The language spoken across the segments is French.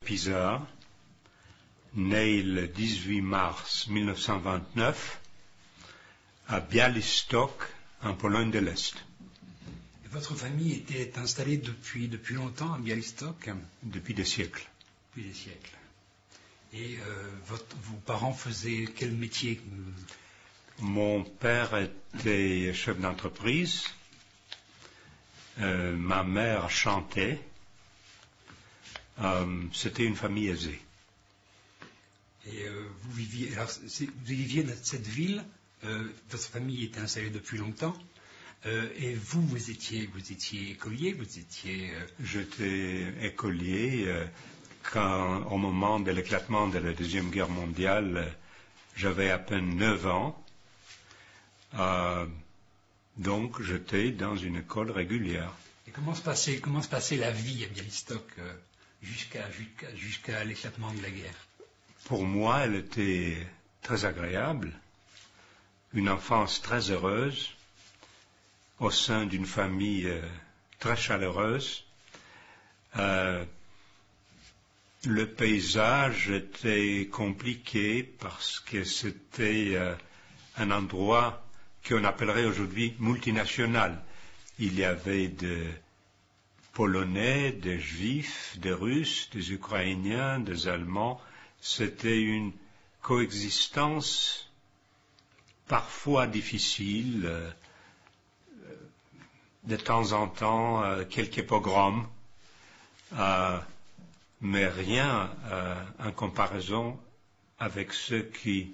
Pisa, né le 18 mars 1929 à Białystok, en Pologne de l'Est. Et votre famille était installée depuis longtemps à Białystok? Depuis des siècles. Depuis des siècles. Et vos parents faisaient quel métier? Mon père était chef d'entreprise, ma mère chantait, c'était une famille aisée. Et vous viviez dans cette ville, votre famille était installée depuis longtemps, et vous étiez écolier, J'étais écolier quand, au moment de l'éclatement de la Deuxième Guerre mondiale, j'avais à peine 9 ans. Donc j'étais dans une école régulière. Et comment se passait la vie à Białystok jusqu'à l'éclatement de la guerre? Pour moi, elle était très agréable, une enfance très heureuse, au sein d'une famille très chaleureuse. Le paysage était compliqué parce que c'était un endroit qu'on appellerait aujourd'hui multinational. Il y avait des Polonais, des Juifs, des Russes, des Ukrainiens, des Allemands. C'était une coexistence parfois difficile, de temps en temps quelques pogroms, mais rien en comparaison avec ceux qui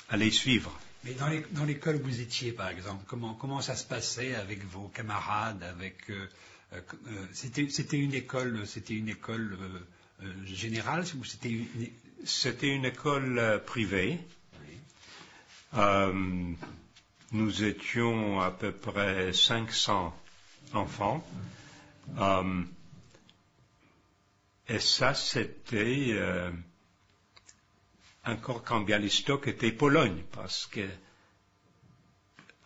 allaient suivre. Mais dans l'école où vous étiez, par exemple, comment ça se passait avec vos camarades, c'était une école générale ou C'était une école privée. Oui. Nous étions à peu près 500 enfants. Et ça, c'était encore quand Białystok était Pologne, parce que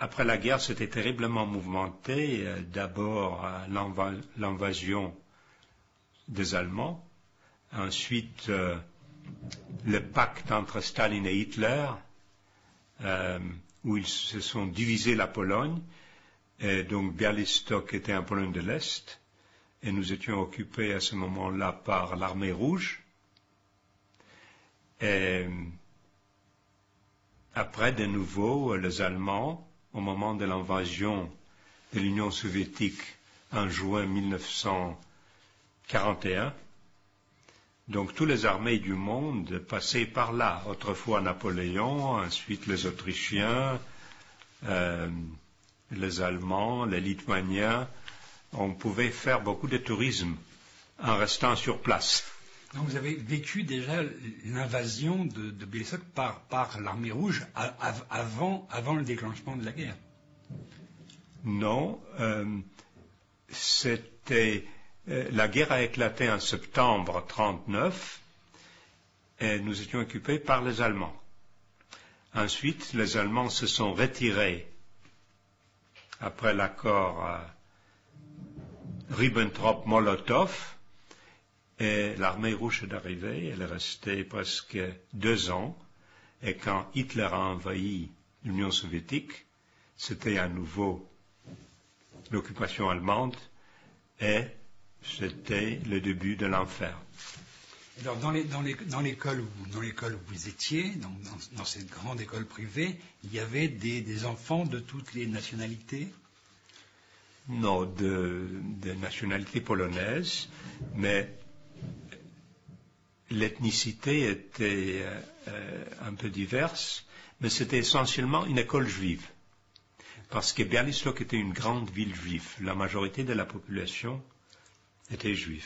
après la guerre, c'était terriblement mouvementé. D'abord, l'invasion des Allemands. Ensuite, le pacte entre Staline et Hitler, où ils se sont divisés la Pologne. Et donc, Białystok était en Pologne de l'Est. Et nous étions occupés à ce moment-là par l'armée rouge. Et après, de nouveau, les Allemands, au moment de l'invasion de l'Union soviétique en juin 1941, donc toutes les armées du monde passaient par là. Autrefois Napoléon, ensuite les Autrichiens, les Allemands, les Lituaniens. On pouvait faire beaucoup de tourisme en restant sur place. Donc vous avez vécu déjà l'invasion de Białystok par l'armée rouge avant le déclenchement de la guerre? Non, la guerre a éclaté en septembre 1939 et nous étions occupés par les Allemands. Ensuite, les Allemands se sont retirés après l'accord Ribbentrop-Molotov. Et l'armée rouge est arrivée, elle est restée presque 2 ans, et quand Hitler a envahi l'Union soviétique, c'était à nouveau l'occupation allemande, et c'était le début de l'enfer. Alors dans l'école où vous étiez, dans cette grande école privée, il y avait des enfants de toutes les nationalités? Non, de nationalité polonaise, mais l'ethnicité était un peu diverse, mais c'était essentiellement une école juive. Parce que Białystok était une grande ville juive. La majorité de la population était juive.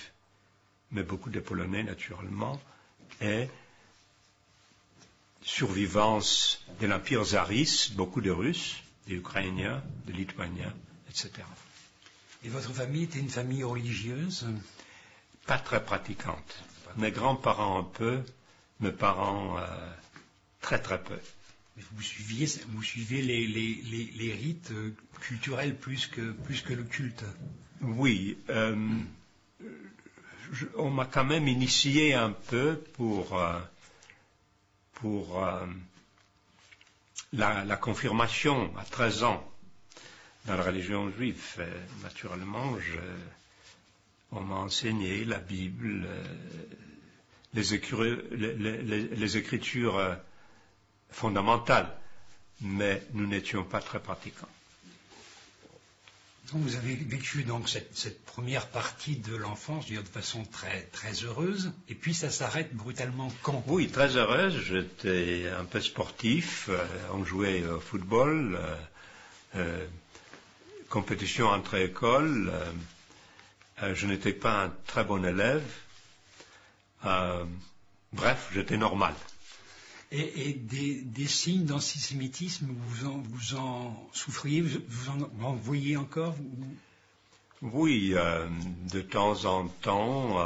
Mais beaucoup de Polonais, naturellement, et survivance de l'Empire tsariste, beaucoup de Russes, des Ukrainiens, des Lituaniens, etc. Et votre famille était une famille religieuse? Pas très pratiquante. Mes grands-parents un peu, mes parents très très peu. Vous suiviez les rites culturels plus que le culte? Oui, on m'a quand même initié un peu pour la confirmation à 13 ans dans la religion juive. Naturellement, on m'a enseigné la Bible, les écritures fondamentales, mais nous n'étions pas très pratiquants. Donc vous avez vécu donc cette première partie de l'enfance, je veux dire, de façon très, très heureuse, et puis ça s'arrête brutalement quand? Oui, très heureuse. J'étais un peu sportif. On jouait au football, compétition entre écoles. Je n'étais pas un très bon élève. Bref, j'étais normal. Et des signes d'antisémitisme, vous en souffriez, vous en voyez encore? Oui, de temps en temps,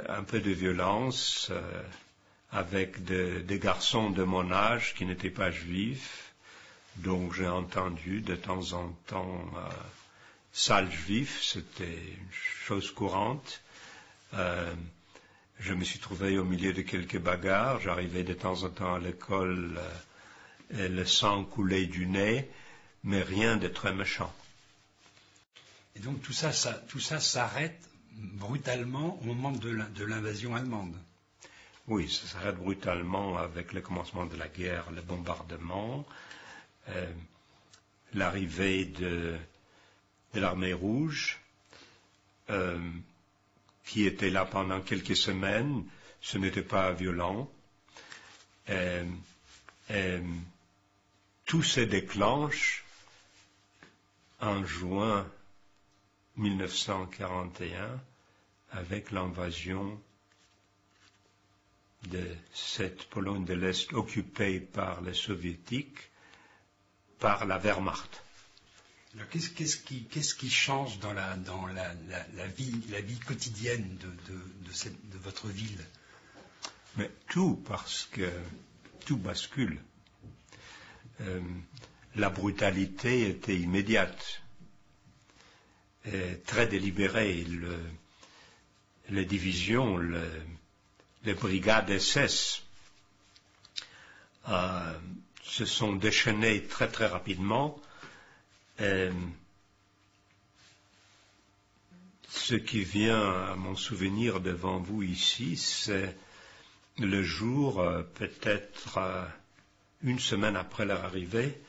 un peu de violence avec des garçons de mon âge qui n'étaient pas juifs. Donc j'ai entendu de temps en temps sale juif, c'était une chose courante. Je me suis trouvé au milieu de quelques bagarres. J'arrivais de temps en temps à l'école et le sang coulait du nez, mais rien de très méchant. Et donc tout ça s'arrête brutalement au moment de l'invasion allemande. Oui, ça s'arrête brutalement avec le commencement de la guerre, le bombardement, l'arrivée de l'armée rouge, qui était là pendant quelques semaines. Ce n'était pas violent. Tout se déclenche en juin 1941 avec l'invasion de cette Pologne de l'Est occupée par les Soviétiques, par la Wehrmacht. Alors, qu'est-ce qui change dans la vie quotidienne de votre ville? Mais tout, parce que tout bascule. La brutalité était immédiate, très délibérée. Les divisions, les brigades SS se sont déchaînées très très rapidement. Ce qui vient à mon souvenir devant vous ici, c'est le jour, peut-être une semaine après leur arrivée,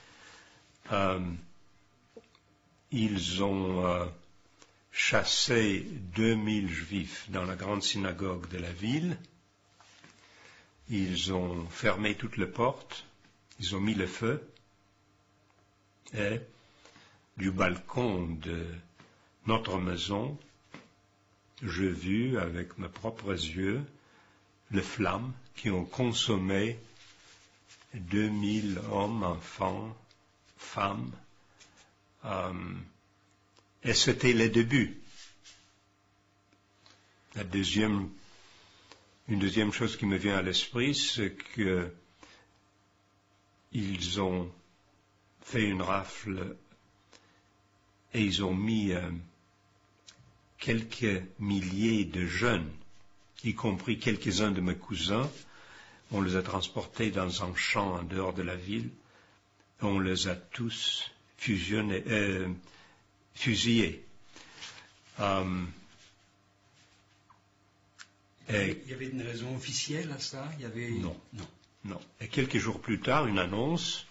ils ont chassé 2000 juifs dans la grande synagogue de la ville. Ils ont fermé toutes les portes, ils ont mis le feu, et du balcon de notre maison, j'ai vu avec mes propres yeux les flammes qui ont consommé 2000 hommes, enfants, femmes, et c'était le début. Une deuxième chose qui me vient à l'esprit, c'est que ils ont fait une rafle et ils ont mis quelques milliers de jeunes, y compris quelques-uns de mes cousins. On les a transportés dans un champ en dehors de la ville. On les a tous fusillés. Il y avait une raison officielle à ça? Non. Et quelques jours plus tard, une annonce: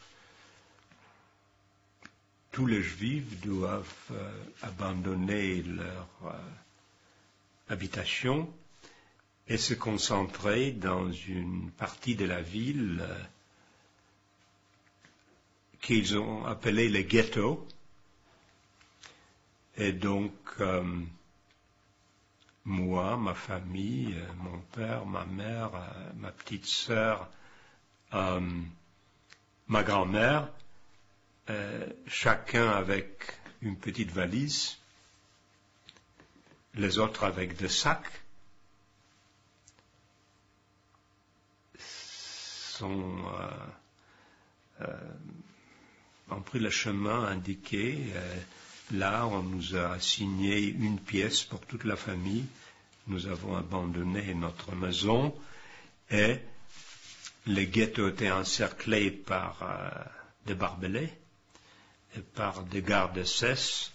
tous les Juifs doivent abandonner leur habitation et se concentrer dans une partie de la ville qu'ils ont appelée le ghetto. Et donc, moi, ma famille, mon père, ma mère, ma petite sœur, ma grand-mère, chacun avec une petite valise, les autres avec des sacs, ont pris le chemin indiqué là, on nous a assigné une pièce pour toute la famille. Nous avons abandonné notre maison et le ghetto était encerclé par des barbelés et par des gardes-cesse.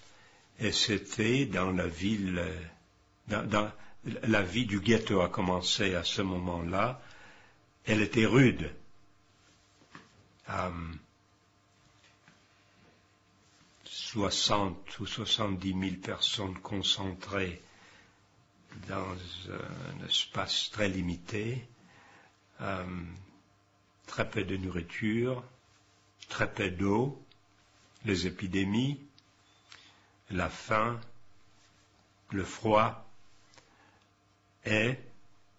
Et c'était dans la ville, la vie du ghetto a commencé à ce moment-là. Elle était rude. 60 ou 70 000 personnes concentrées dans un espace très limité, très peu de nourriture, très peu d'eau, les épidémies, la faim, le froid et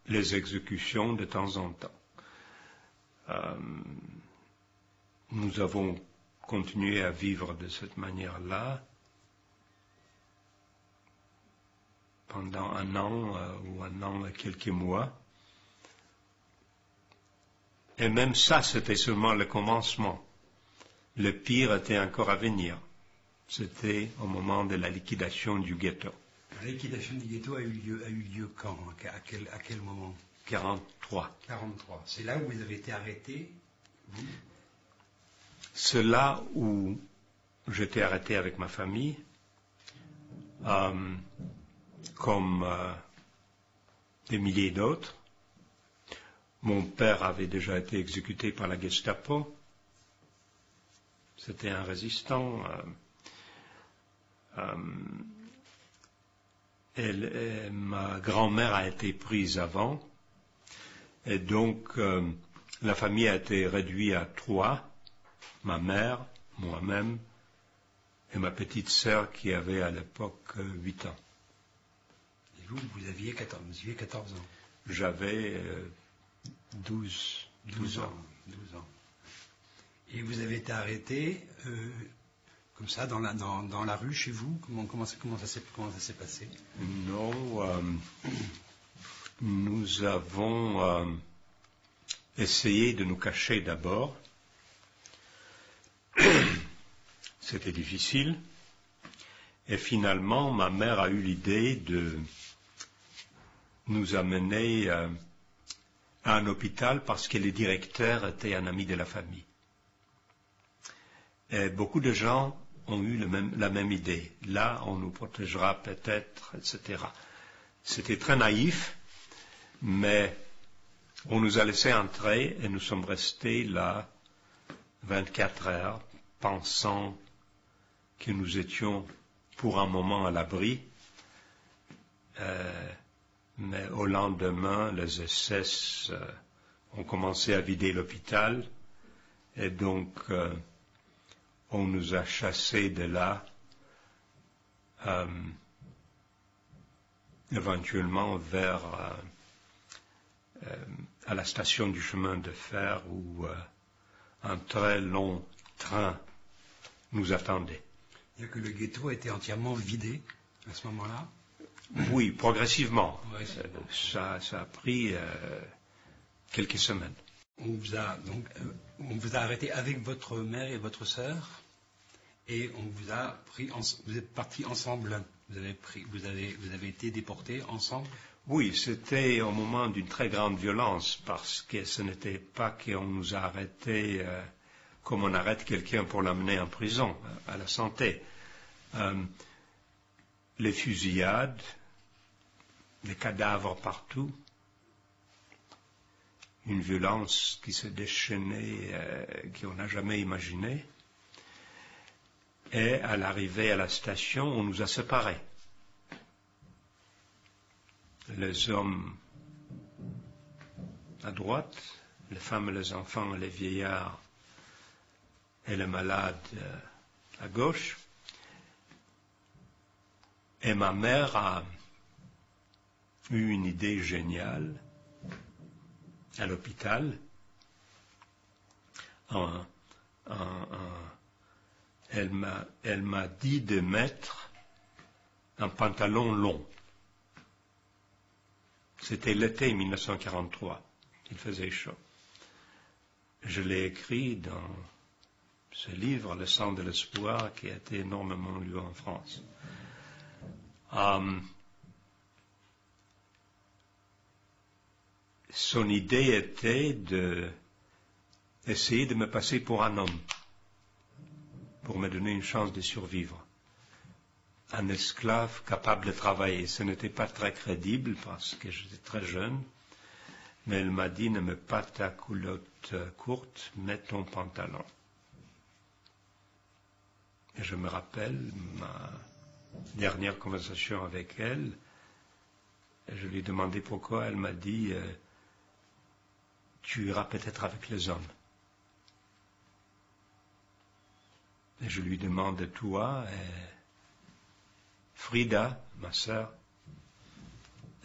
les exécutions de temps en temps. Nous avons continué à vivre de cette manière-là pendant un an ou un an et quelques mois. Et même ça, c'était seulement le commencement. Le pire était encore à venir. C'était au moment de la liquidation du ghetto. La liquidation du ghetto a eu lieu quand? À quel moment? 43. 43. C'est là où vous avez été arrêté, vous? C'est là où j'étais arrêté avec ma famille, comme des milliers d'autres. Mon père avait déjà été exécuté par la Gestapo. C'était un résistant. Ma grand-mère a été prise avant. Et donc, la famille a été réduite à 3. Ma mère, moi-même, et ma petite sœur qui avait à l'époque 8 ans. Et vous aviez 14 ans. J'avais 12 ans. 12 ans. Et vous avez été arrêté comme ça dans la rue chez vous? Comment ça s'est passé? Non, nous avons essayé de nous cacher d'abord. C'était difficile. Et finalement, ma mère a eu l'idée de nous amener à un hôpital parce que le directeur était un ami de la famille. Et beaucoup de gens ont eu la même idée. Là, on nous protégera peut-être, etc. C'était très naïf, mais on nous a laissé entrer et nous sommes restés là 24 heures, pensant que nous étions pour un moment à l'abri. Mais au lendemain, les SS ont commencé à vider l'hôpital et donc on nous a chassés de là, éventuellement vers à la station du chemin de fer où un très long train nous attendait. C'est-à-dire que le ghetto a été entièrement vidé à ce moment-là? Oui, progressivement. Ouais, ça a pris quelques semaines. On vous a arrêté avec votre mère et votre sœur, et on vous a pris, vous êtes partis ensemble. Vous avez été déportés ensemble? Oui, c'était au moment d'une très grande violence, parce que ce n'était pas qu'on nous a arrêtés comme on arrête quelqu'un pour l'amener en prison, à la santé. Les fusillades, les cadavres partout, une violence qui se déchaînait, qu'on n'a jamais imaginée. Et à l'arrivée à la station, on nous a séparés. Les hommes à droite, les femmes et les enfants et les vieillards et les malades à gauche. Et ma mère a eu une idée géniale à l'hôpital. Elle m'a dit de mettre un pantalon long. C'était l'été 1943. Il faisait chaud. Je l'ai écrit ce livre, Le sang de l'espoir, qui a été énormément lu en France. Son idée était d'essayer de me passer pour un homme, pour me donner une chance de survivre. Un esclave capable de travailler. Ce n'était pas très crédible parce que j'étais très jeune, mais elle m'a dit, ne mets pas ta culotte courte, mets ton pantalon. Et je me rappelle ma dernière conversation avec elle, et je lui ai demandé pourquoi, elle m'a dit, tu iras peut-être avec les hommes. Et je lui demande, toi, Frida, ma sœur,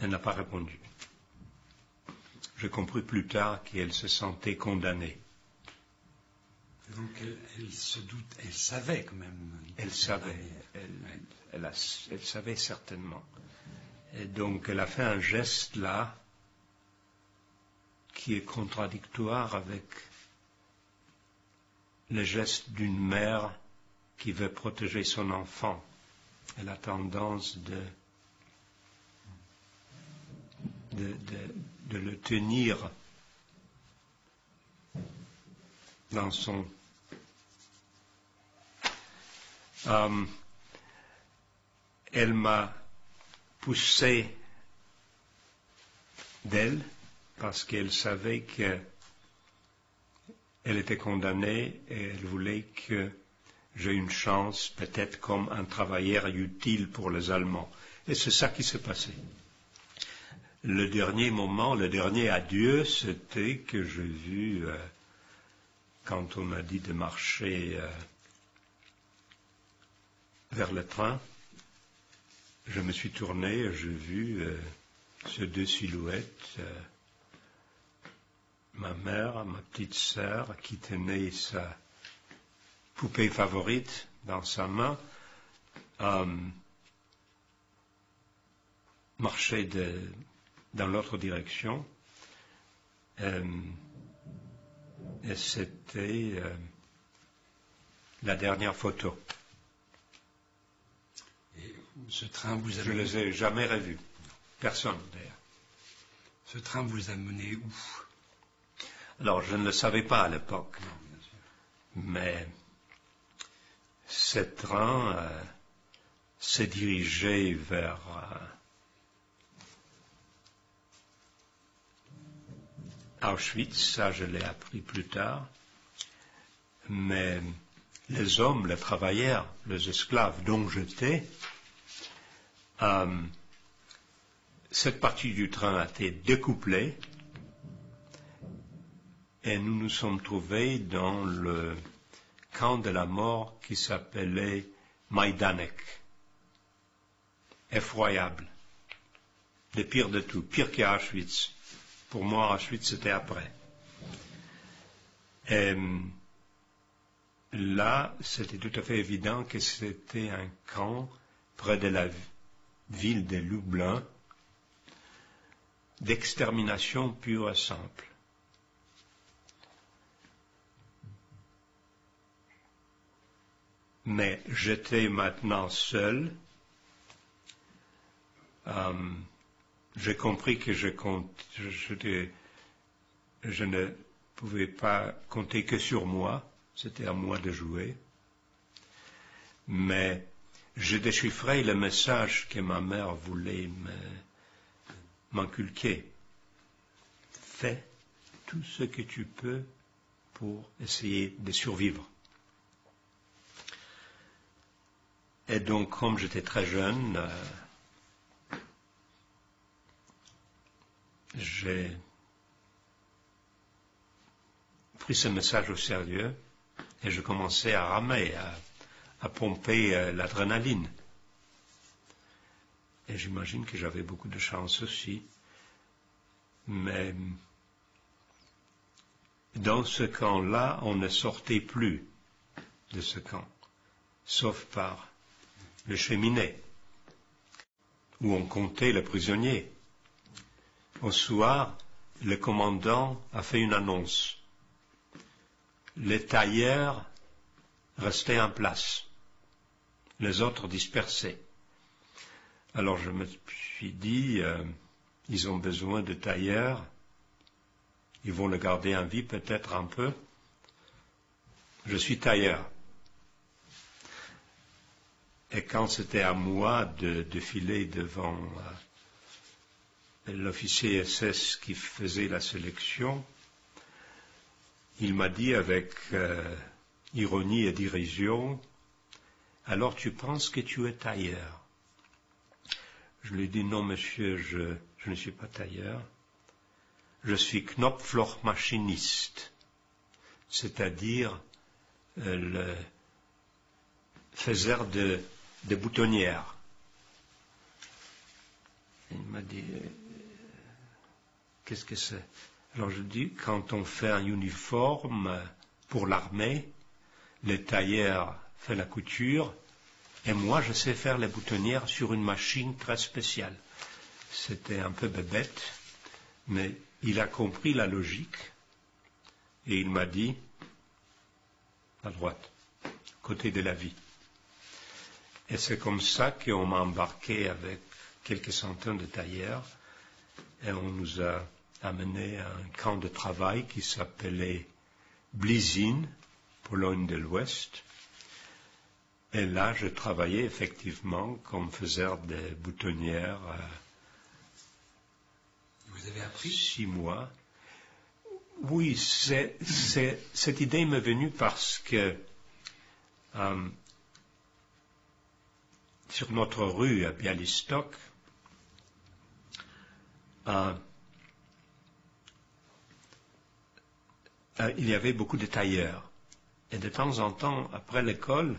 elle n'a pas répondu. J'ai compris plus tard qu'elle se sentait condamnée. Donc elle se doute, elle savait quand même. Elle savait, elle savait certainement. Et donc elle a fait un geste là qui est contradictoire avec le geste d'une mère qui veut protéger son enfant. Elle a tendance de le tenir dans son... elle m'a poussé d'elle parce qu'elle savait qu'elle était condamnée et elle voulait que j'ai une chance, peut-être comme un travailleur utile pour les Allemands. Et c'est ça qui s'est passé. Le dernier moment, le dernier adieu, c'était que j'ai vu, quand on m'a dit de marcher vers le train, je me suis tourné et j'ai vu ces deux silhouettes, ma mère, ma petite sœur, qui tenait sa poupée favorite dans sa main, marcher dans l'autre direction. Et c'était la dernière photo. Et ce train vous a... Je ne les ai jamais revus. Personne, d'ailleurs. Ce train vous a mené où? Alors, je ne le savais pas à l'époque. Mais ce train s'est dirigé vers Auschwitz, ça je l'ai appris plus tard, mais les hommes, les travailleurs, les esclaves dont j'étais, cette partie du train a été découplée et nous nous sommes trouvés dans le camp de la mort qui s'appelait Majdanek. Effroyable. Le pire de tout, pire qu'Auschwitz. Pour moi, Auschwitz, c'était après. Et là, c'était tout à fait évident que c'était un camp près de la ville de Lublin, d'extermination pure et simple. Mais j'étais maintenant seul. J'ai compris que je ne pouvais pas compter que sur moi. C'était à moi de jouer. Mais je déchiffrais le message que ma mère voulait m'inculquer. Fais tout ce que tu peux pour essayer de survivre. Et donc, comme j'étais très jeune, j'ai pris ce message au sérieux et je commençais à ramer, à pomper l'adrénaline. Et j'imagine que j'avais beaucoup de chance aussi. Mais dans ce camp-là, on ne sortait plus de ce camp, sauf par le cheminée, où on comptait les prisonniers. Au soir, le commandant a fait une annonce. Les tailleurs restaient en place, les autres dispersés. Alors je me suis dit, ils ont besoin de tailleurs, ils vont le garder en vie peut-être un peu. Je suis tailleur. Et quand c'était à moi de défiler devant l'officier SS qui faisait la sélection, il m'a dit avec ironie et dérision, « Alors tu penses que tu es tailleur ?» Je lui ai dit, « Non, monsieur, je ne suis pas tailleur. Je suis Knopflochmaschiniste, c'est-à-dire le faiseur de boutonnières. » Il m'a dit, « Qu'est-ce que c'est ?» Alors je dis, quand on fait un uniforme pour l'armée, le tailleur fait la couture, et moi je sais faire les boutonnières sur une machine très spéciale. C'était un peu bébête, mais il a compris la logique, et il m'a dit, à droite, côté de la vie. Et c'est comme ça qu'on m'a embarqué avec quelques centaines de tailleurs, et on nous a amené à un camp de travail qui s'appelait Blizin, Pologne de l'Ouest. Et là, je travaillais effectivement comme faiseur de boutonnières. Vous avez appris 6 mois. Oui, cette idée m'est venue parce que sur notre rue à Bialystok, il y avait beaucoup de tailleurs. Et de temps en temps, après l'école,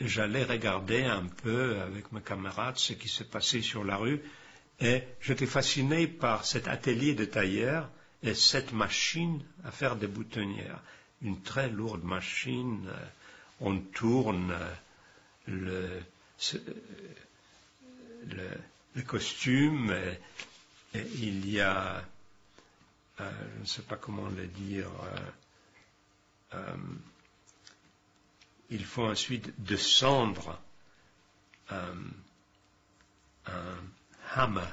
j'allais regarder un peu avec mes camarades ce qui se passait sur la rue. Et j'étais fasciné par cet atelier de tailleur et cette machine à faire des boutonnières. Une très lourde machine. On tourne le costume. Et il y a... je ne sais pas comment le dire, il faut ensuite descendre un hammer,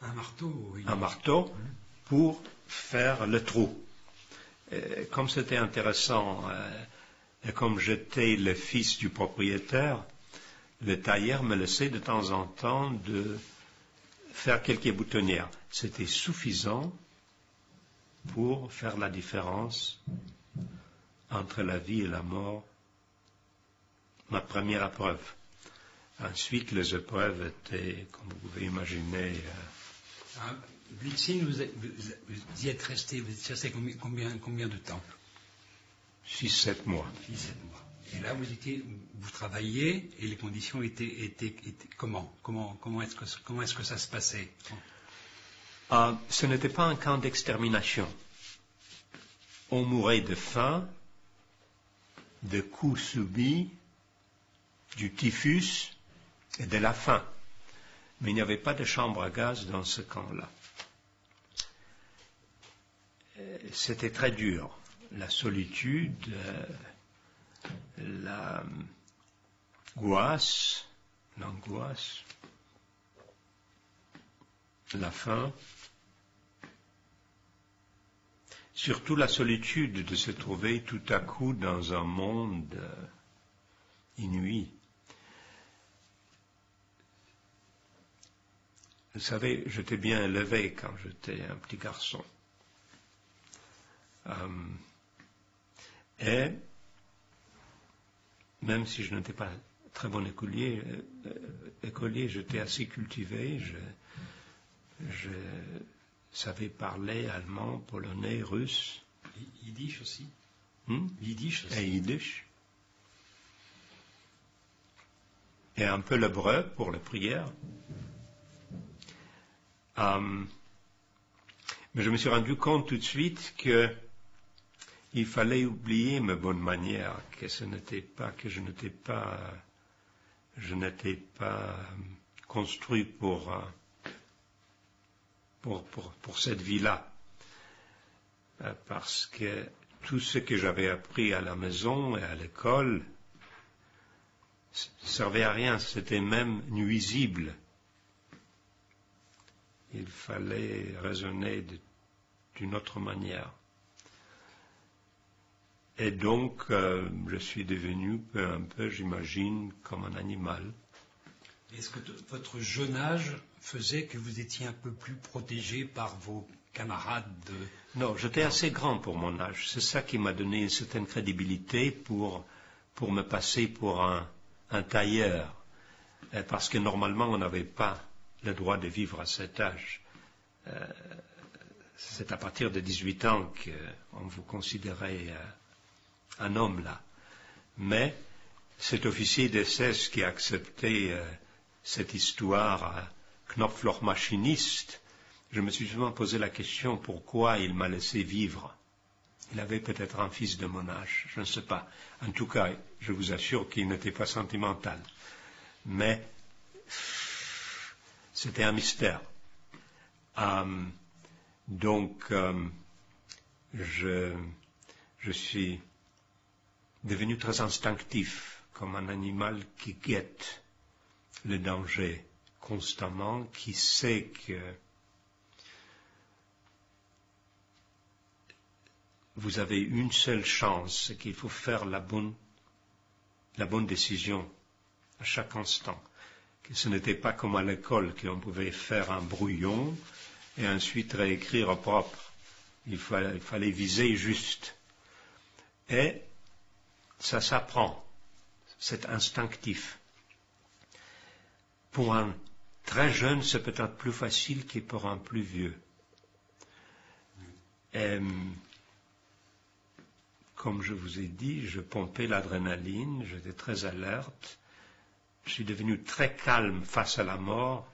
un marteau, oui. Un marteau pour faire le trou. Et comme c'était intéressant, et comme j'étais le fils du propriétaire, le tailleur me laissait de temps en temps de faire quelques boutonnières. C'était suffisant pour faire la différence entre la vie et la mort. Ma première épreuve. Ensuite, les épreuves étaient, comme vous pouvez imaginer... Blitzin, vous y êtes resté, vous êtes resté combien de temps 6-7 mois. 6-7 mois. Et là, vous travailliez et les conditions étaient comment est-ce que ça se passait? Ce n'était pas un camp d'extermination. On mourait de faim, de coups subis, du typhus et de la faim. Mais il n'y avait pas de chambre à gaz dans ce camp-là. C'était très dur. La solitude, l'angoisse, la faim, surtout la solitude de se trouver tout à coup dans un monde inouï. Vous savez, j'étais bien élevé quand j'étais un petit garçon. Et même si je n'étais pas très bon écolier, j'étais assez cultivé. Je savais parler allemand, polonais, russe. Yiddish aussi. Yiddish aussi. Et yiddish. Et un peu l'hébreu pour la prière. Mais je me suis rendu compte tout de suite que il fallait oublier mes bonnes manières, que je n'étais pas construit pour cette vie-là. Parce que tout ce que j'avais appris à la maison et à l'école ne servait à rien, c'était même nuisible. Il fallait raisonner d'une autre manière. Et donc, je suis devenu peu à peu, j'imagine, comme un animal. Est-ce que votre jeune âge faisait que vous étiez un peu plus protégé par vos camarades Non, j'étais assez grand pour mon âge. C'est ça qui m'a donné une certaine crédibilité pour me passer pour un tailleur. Parce que normalement, on n'avait pas le droit de vivre à cet âge. C'est à partir de 18 ans qu'on vous considérait un homme là. Mais cet officier d'SS qui a accepté cette histoire Knopfloch machiniste, je me suis souvent posé la question pourquoi il m'a laissé vivre. Il avait peut-être un fils de mon âge, je ne sais pas. En tout cas, je vous assure qu'il n'était pas sentimental. Mais c'était un mystère. Donc, je suis devenu très instinctif, comme un animal qui guette le danger constamment, qui sait que vous avez une seule chance, c'est qu'il faut faire la bonne décision à chaque instant. Que ce n'était pas comme à l'école, qu'on pouvait faire un brouillon et ensuite réécrire propre. Il fallait viser juste. Et ça s'apprend. C'est instinctif. Pour un très jeune, c'est peut-être plus facile que pour un plus vieux. Et, comme je vous ai dit, je pompais l'adrénaline, j'étais très alerte. Je suis devenu très calme face à la mort,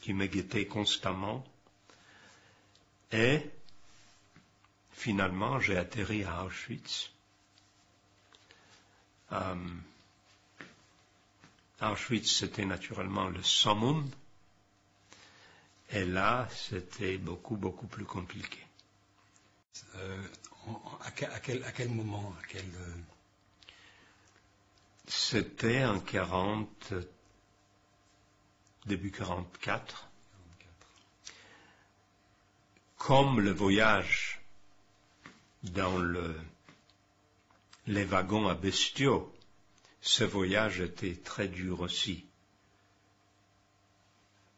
qui me guettait constamment. Et finalement, j'ai atterri à Auschwitz. Auschwitz, c'était naturellement le summum. Et là, c'était beaucoup, beaucoup plus compliqué. À quel moment C'était en 40, début 44. Comme le voyage dans les wagons à bestiaux, ce voyage était très dur aussi.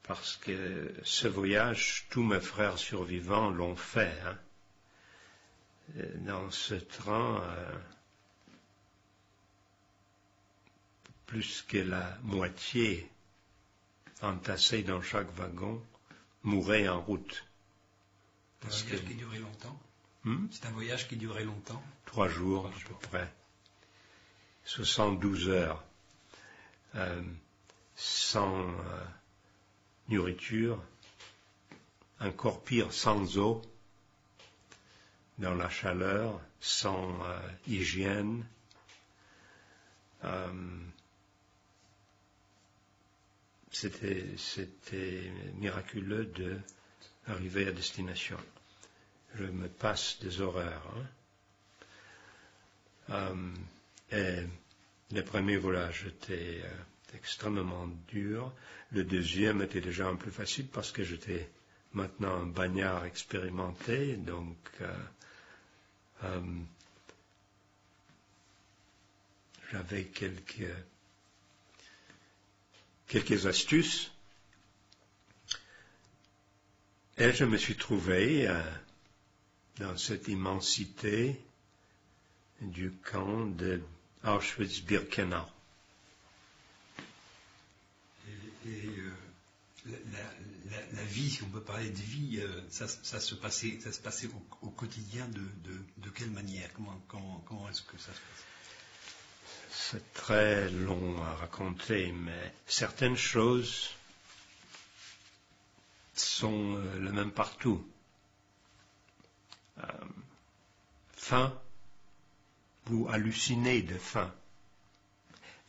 Parce que ce voyage, tous mes frères survivants l'ont fait. Dans ce train, plus que la moitié, entassée dans chaque wagon, mouraient en route. C'est un voyage qui durait longtemps. C'est un voyage qui durait longtemps. 3 jours, à peu près. 72 heures. Sans nourriture. Encore pire, sans eau. Dans la chaleur, sans hygiène. C'était miraculeux d'arriver à destination. Je me passe des horreurs. Et le premier voyage était extrêmement dur. Le deuxième était déjà un peu plus facile parce que j'étais maintenant un bagnard expérimenté, donc j'avais quelques astuces. Et je me suis trouvé dans cette immensité du camp de Auschwitz-Birkenau. La vie, si on peut parler de vie, ça se passait au quotidien de quelle manière? Comment est-ce que ça se passe? C'est très long à raconter, mais certaines choses sont les mêmes partout. Faim, vous hallucinez de faim.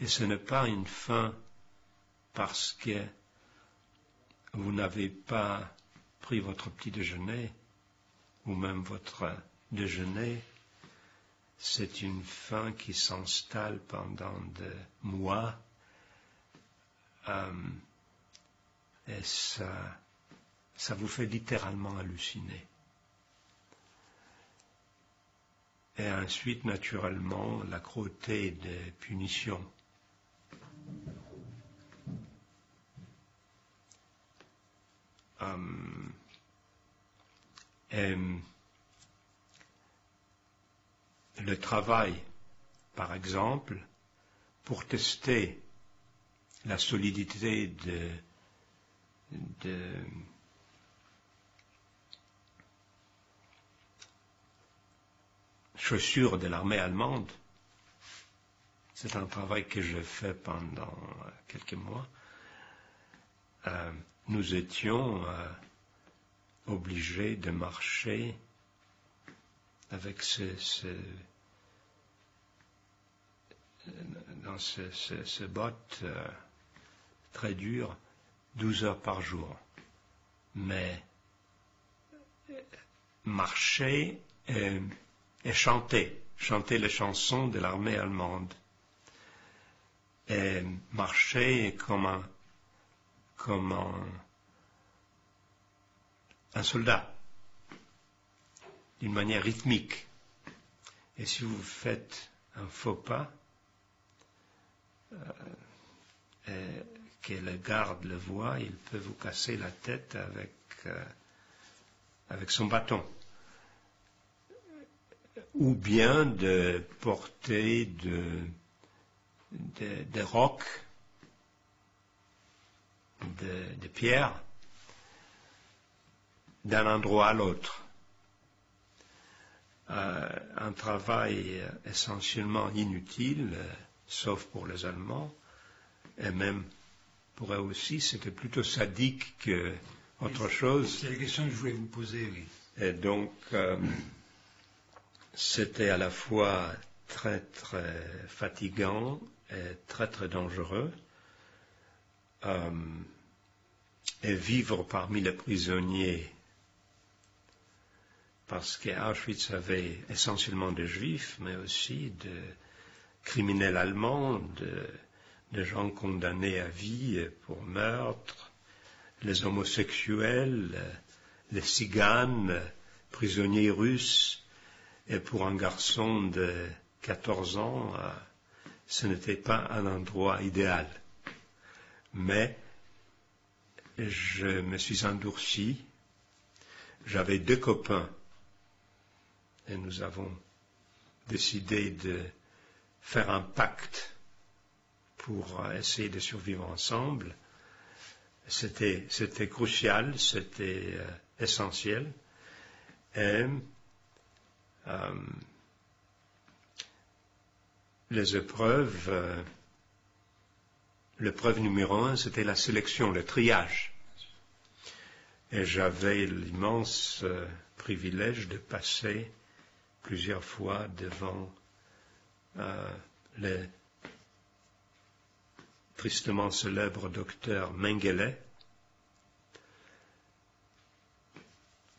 Et ce n'est pas une faim parce que vous n'avez pas pris votre petit déjeuner, ou même votre déjeuner, c'est une faim qui s'installe pendant des mois, et ça vous fait littéralement halluciner. Et ensuite, naturellement, la cruauté des punitions. Et le travail, par exemple, pour tester la solidité de chaussures de l'armée allemande. C'est un travail que j'ai fait pendant quelques mois. Nous étions obligés de marcher avec dans ces bottes très dures, 12 heures par jour. Mais marcher et chanter les chansons de l'armée allemande. Et marcher comme un soldat, d'une manière rythmique. Et si vous faites un faux pas, et que le garde le voit, il peut vous casser la tête avec son bâton. Ou bien de porter des rocs, de pierres, d'un endroit à l'autre. Un travail essentiellement inutile, sauf pour les Allemands, et même pour eux aussi, c'était plutôt sadique qu'autre chose. C'est la question que je voulais vous poser, oui. Et donc, c'était à la fois très très fatigant et très très dangereux. Et vivre parmi les prisonniers, parce qu'Auschwitz avait essentiellement des juifs, mais aussi de criminels allemands, de gens condamnés à vie pour meurtre, les homosexuels, les tziganes, prisonniers russes. Et pour un garçon de 14 ans, ce n'était pas un endroit idéal. Mais je me suis endurci. J'avais 2 copains et nous avons décidé de faire un pacte pour essayer de survivre ensemble. C'était crucial, c'était essentiel. Et les épreuves, l'épreuve numéro 1, c'était la sélection, le triage. Et j'avais l'immense privilège de passer plusieurs fois devant le tristement célèbre docteur Mengele,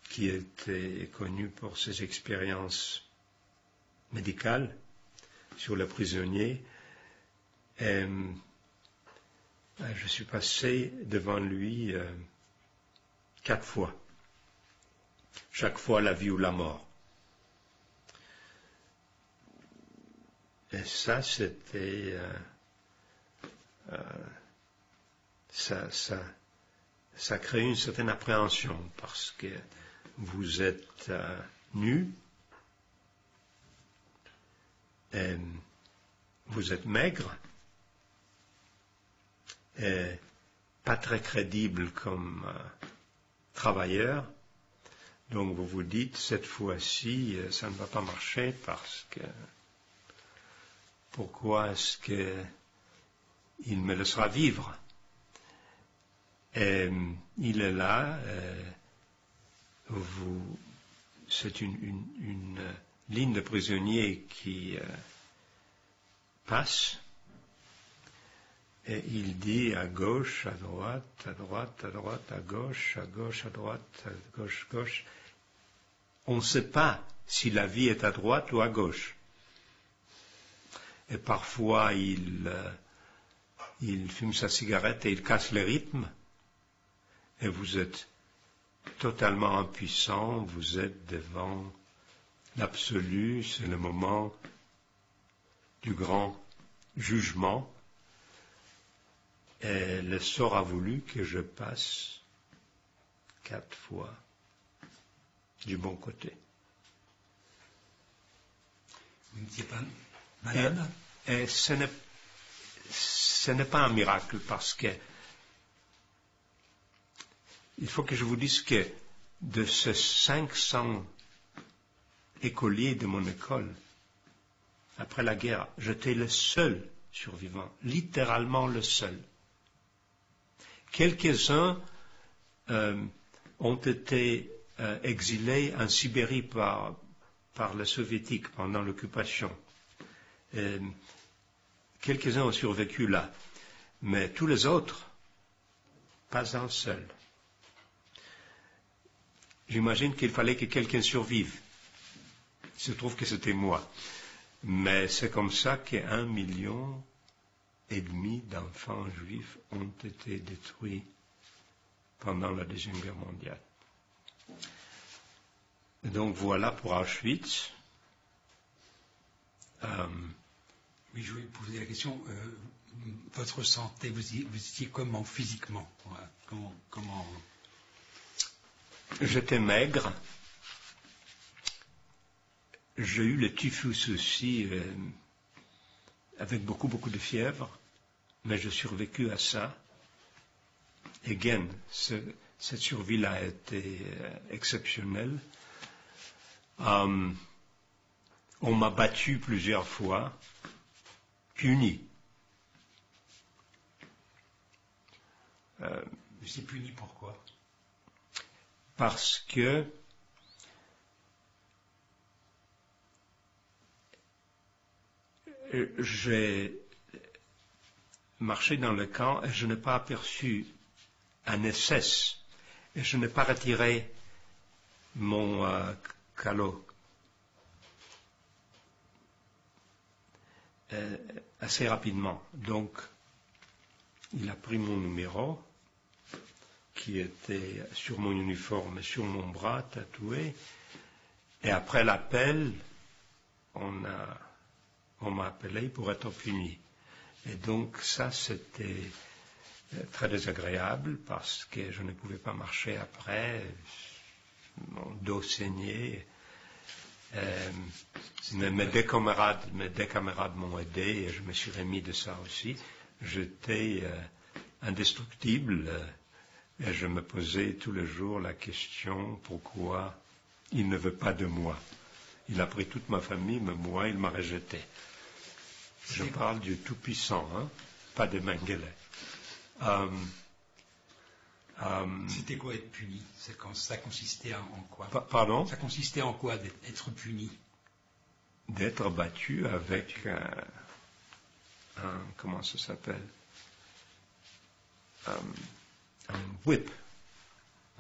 qui était connu pour ses expériences médicales sur les prisonniers. Et je suis passé devant lui 4 fois. Chaque fois la vie ou la mort. Et ça, c'était... ça crée une certaine appréhension, parce que vous êtes nu, et vous êtes maigre, et pas très crédible comme travailleur. Donc vous vous dites, cette fois-ci, ça ne va pas marcher, parce que pourquoi est-ce qu'il me laissera vivre? Et il est là, c'est une ligne de prisonniers qui passe, et il dit à gauche, à droite, à droite, à droite, à gauche, à droite, à gauche, gauche. On ne sait pas si la vie est à droite ou à gauche. et parfois il fume sa cigarette et il casse le rythme, et vous êtes totalement impuissant, vous êtes devant l'absolu, c'est le moment du grand jugement, et le sort a voulu que je passe 4 fois du bon côté. Vous n'étiez pas malade? Et ce n'est pas un miracle, parce que il faut que je vous dise que de ces 500 écoliers de mon école, après la guerre, j'étais le seul survivant, littéralement le seul. Quelques-uns ont été exilés en Sibérie par les soviétiques pendant l'occupation. Quelques-uns ont survécu là, mais tous les autres, pas un seul. J'imagine qu'il fallait que quelqu'un survive. Il se trouve que c'était moi. Mais c'est comme ça qu'1,5 million d'enfants juifs ont été détruits pendant la Deuxième Guerre mondiale. Et donc voilà pour Auschwitz. Oui, je voulais poser la question. Votre santé, vous étiez comment physiquement? Comment... J'étais maigre. J'ai eu le typhus aussi, avec beaucoup de fièvre, mais j'ai survécu à ça. Again, cette survie-là a été exceptionnelle. On m'a battu plusieurs fois, puni. Mais c'est puni pourquoi? Parce que j'ai marché dans le camp et je n'ai pas aperçu un SS et je n'ai pas retiré mon calot assez rapidement. Donc, il a pris mon numéro qui était sur mon uniforme et sur mon bras tatoué, et après l'appel, on m'a appelé pour être puni. Et donc ça, c'était très désagréable parce que je ne pouvais pas marcher après, mon dos saignait. Mais mes camarades m'ont aidé et je me suis remis de ça aussi. J'étais indestructible et je me posais tous les jours la question pourquoi il ne veut pas de moi. Il a pris toute ma famille, mais moi, il m'a rejeté. Je parle du Tout-Puissant, hein, pas de Mengele. C'était quoi être puni? Ça consistait en quoi? Pardon? Ça consistait en quoi d'être puni? D'être battu avec un comment ça s'appelle? Un whip.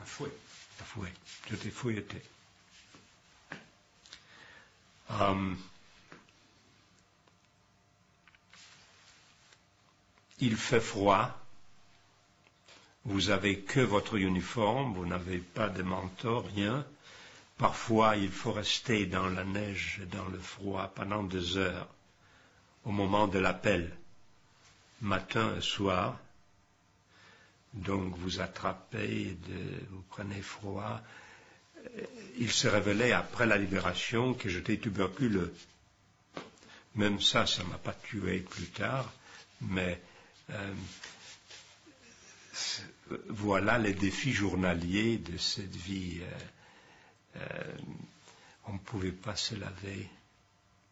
Un fouet. Un fouet. J'étais fouetté. Il fait froid. Vous avez que votre uniforme, vous n'avez pas de manteau, rien. Parfois, il faut rester dans la neige et dans le froid pendant 2 heures, au moment de l'appel, matin et soir. Donc, vous attrapez, vous prenez froid. Il se révélait après la libération que j'étais tuberculeux. Même ça ne m'a pas tué plus tard, mais voilà les défis journaliers de cette vie. On ne pouvait pas se laver.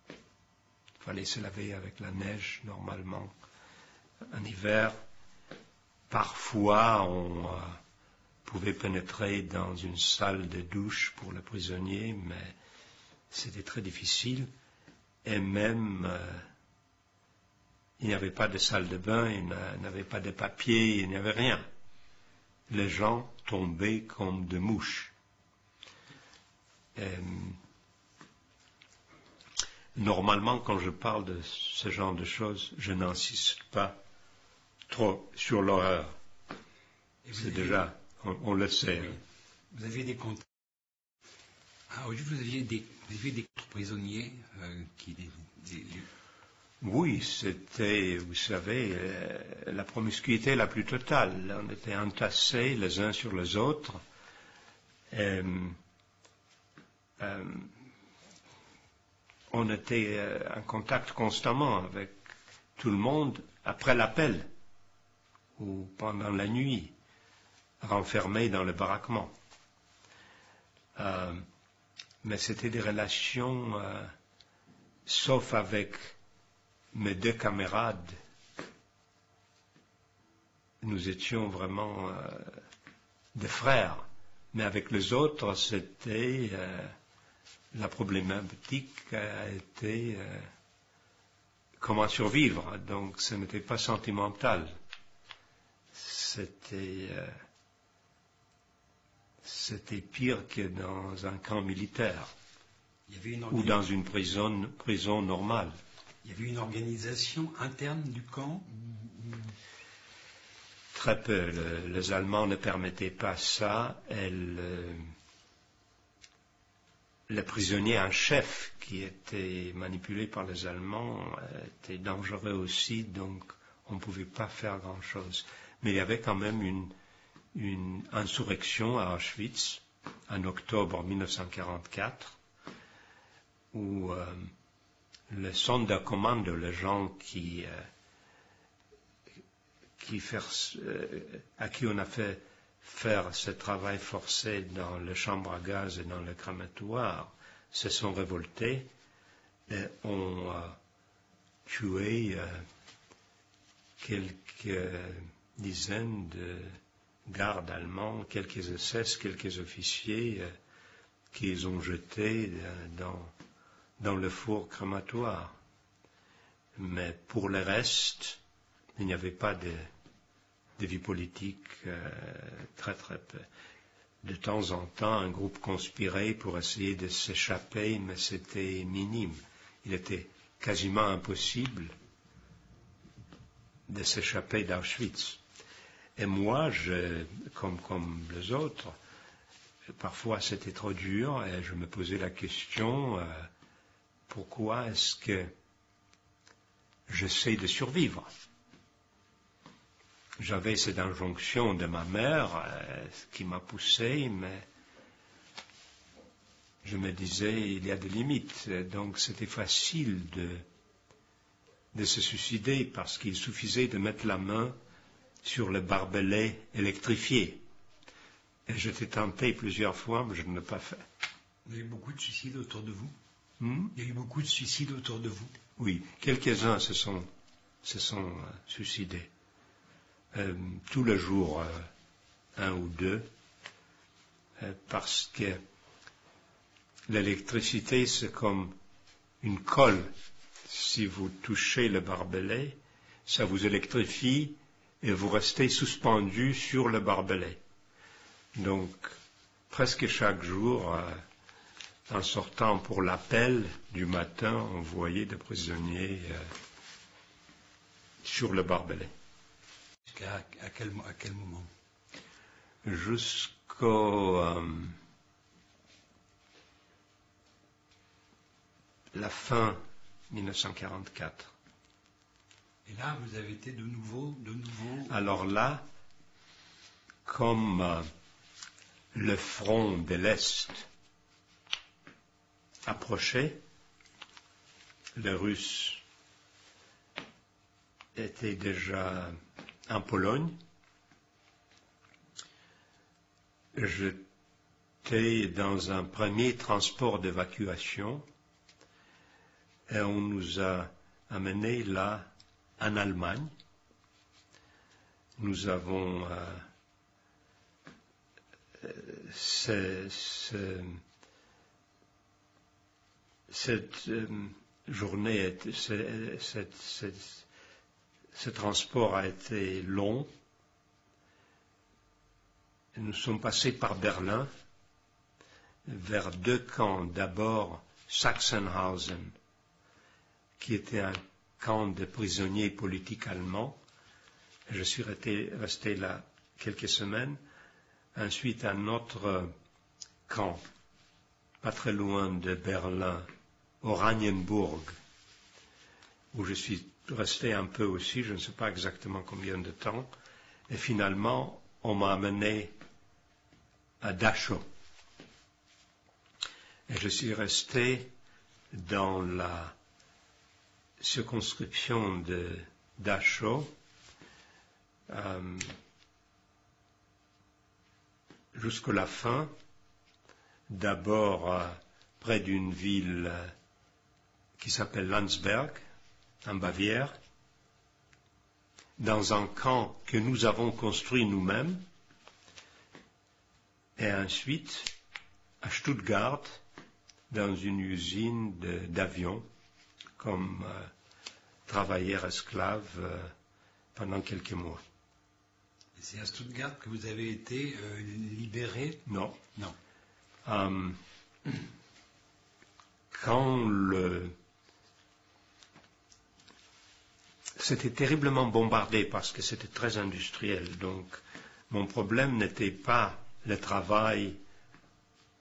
Il fallait se laver avec la neige normalement. En hiver, parfois on pouvait pénétrer dans une salle de douche pour les prisonniers, mais c'était très difficile. Et même, il n'y avait pas de salle de bain, il n'y avait pas de papier, il n'y avait rien. Les gens tombaient comme des mouches. normalement, quand je parle de ce genre de choses, je n'insiste pas trop sur l'horreur. C'est déjà, on le sait. Oui. Vous aviez des contacts. Ah, au lieu, vous aviez des prisonniers Oui, c'était, vous savez, la promiscuité la plus totale. On était entassés les uns sur les autres. On était en contact constamment avec tout le monde après l'appel ou pendant la nuit, renfermés dans le baraquement. Mais c'était des relations, sauf avec mes deux camarades, nous étions vraiment des frères. Mais avec les autres, c'était la problématique a été comment survivre. Donc, ce n'était pas sentimental. C'était pire que dans un camp militaire ou dans une prison normale. Il y avait une organisation interne du camp? Très peu. Les Allemands ne permettaient pas ça. Le prisonnier en chef qui était manipulé par les Allemands était dangereux aussi, donc on ne pouvait pas faire grand-chose. Mais il y avait quand même une insurrection à Auschwitz en octobre 1944 où le Sonderkommando, les gens à qui on a fait faire ce travail forcé dans les chambres à gaz et dans le crématoire, se sont révoltés et ont tué quelques dizaines de gardes allemands, quelques SS, quelques officiers qu'ils ont jetés dans le four crématoire. Mais pour le reste, il n'y avait pas de vie politique, très très peu. De temps en temps, un groupe conspirait pour essayer de s'échapper, mais c'était minime. Il était quasiment impossible de s'échapper d'Auschwitz. Et moi, comme les autres, parfois c'était trop dur et je me posais la question, pourquoi est-ce que j'essaie de survivre? J'avais cette injonction de ma mère qui m'a poussé, mais je me disais, il y a des limites. Donc c'était facile de se suicider parce qu'il suffisait de mettre la main sur le barbelé électrifié. Et j'étais tenté plusieurs fois, mais je ne l'ai pas fait. Il y a eu beaucoup de suicides autour de vous? Il y a eu beaucoup de suicides autour de vous? Oui, quelques-uns se sont suicidés. Tous les jours, un ou deux, parce que l'électricité, c'est comme une colle. Si vous touchez le barbelé, ça vous électrifie et vous restez suspendu sur le barbelé. Donc, presque chaque jour, en sortant pour l'appel du matin, on voyait des prisonniers sur le barbelé. Jusqu'à quel moment? Jusqu'au la fin 1944. Et là, vous avez été de nouveau. Alors là, comme le front de l'Est approchait, les Russes étaient déjà en Pologne. J'étais dans un premier transport d'évacuation et on nous a amenés là en Allemagne. Nous avons cette journée, ce transport a été long. Nous sommes passés par Berlin vers deux camps. D'abord Sachsenhausen qui était un camp de prisonniers politiques allemands. Je suis resté là quelques semaines. Ensuite, un autre camp, pas très loin de Berlin, Oranienburg, où je suis resté un peu aussi, je ne sais pas exactement combien de temps. Et finalement, on m'a amené à Dachau. Et je suis resté dans la circonscription de Dachau jusqu'à la fin, d'abord près d'une ville qui s'appelle Landsberg, en Bavière, dans un camp que nous avons construit nous-mêmes, et ensuite à Stuttgart, dans une usine d'avions, comme travailleur esclave pendant quelques mois. C'est à Stuttgart que vous avez été libéré? Non. Non. C'était terriblement bombardé parce que c'était très industriel. Donc, mon problème n'était pas le travail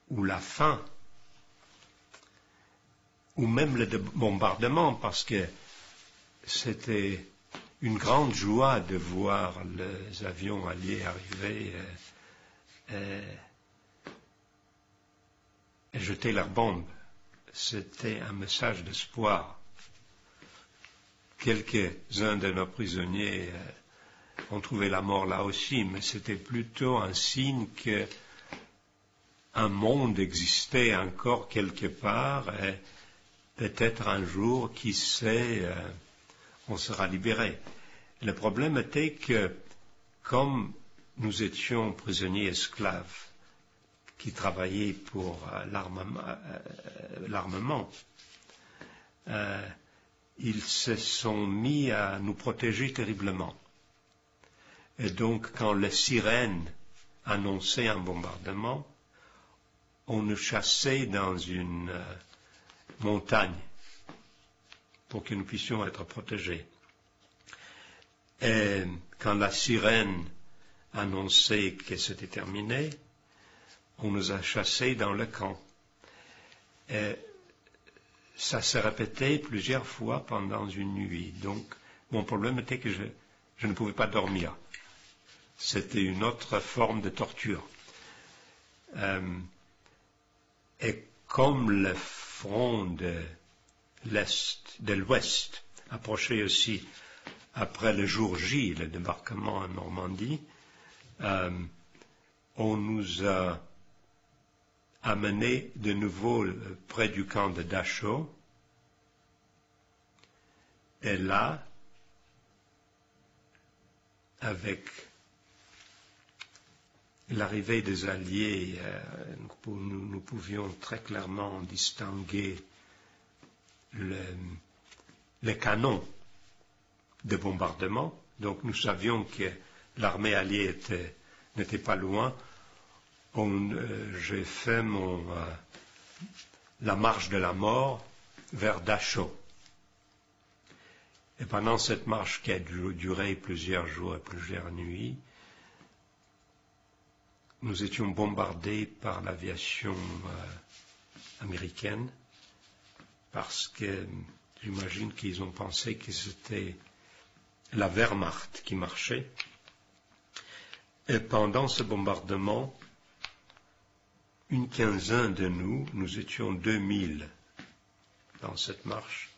ou la faim, ou même le bombardement, parce que c'était une grande joie de voir les avions alliés arriver et jeter leurs bombes. C'était un message d'espoir. Quelques-uns de nos prisonniers ont trouvé la mort là aussi, mais c'était plutôt un signe qu'un monde existait encore quelque part et peut-être un jour, qui sait, on sera libéré. Le problème était que, comme nous étions prisonniers esclaves qui travaillaient pour l'armement, ils se sont mis à nous protéger terriblement. Et donc, quand les sirènes annonçaient un bombardement, on nous chassait dans une montagne pour que nous puissions être protégés. Et quand la sirène annonçait que c'était terminé, on nous a chassés dans le camp. Et ça se répétait plusieurs fois pendant une nuit. Donc, mon problème était que je ne pouvais pas dormir. C'était une autre forme de torture. Et comme le front de l'Ouest approchait aussi après le jour J, le débarquement en Normandie, on nous a amenés de nouveau près du camp de Dachau. Et là, avec l'arrivée des Alliés, nous pouvions très clairement distinguer les canons de bombardement. Donc nous savions que l'armée alliée n'était pas loin. J'ai fait la marche de la mort vers Dachau. Et pendant cette marche qui a duré plusieurs jours et plusieurs nuits, nous étions bombardés par l'aviation américaine, parce que j'imagine qu'ils ont pensé que c'était la Wehrmacht qui marchait. Et pendant ce bombardement, une quinzaine de nous étions 2000 dans cette marche,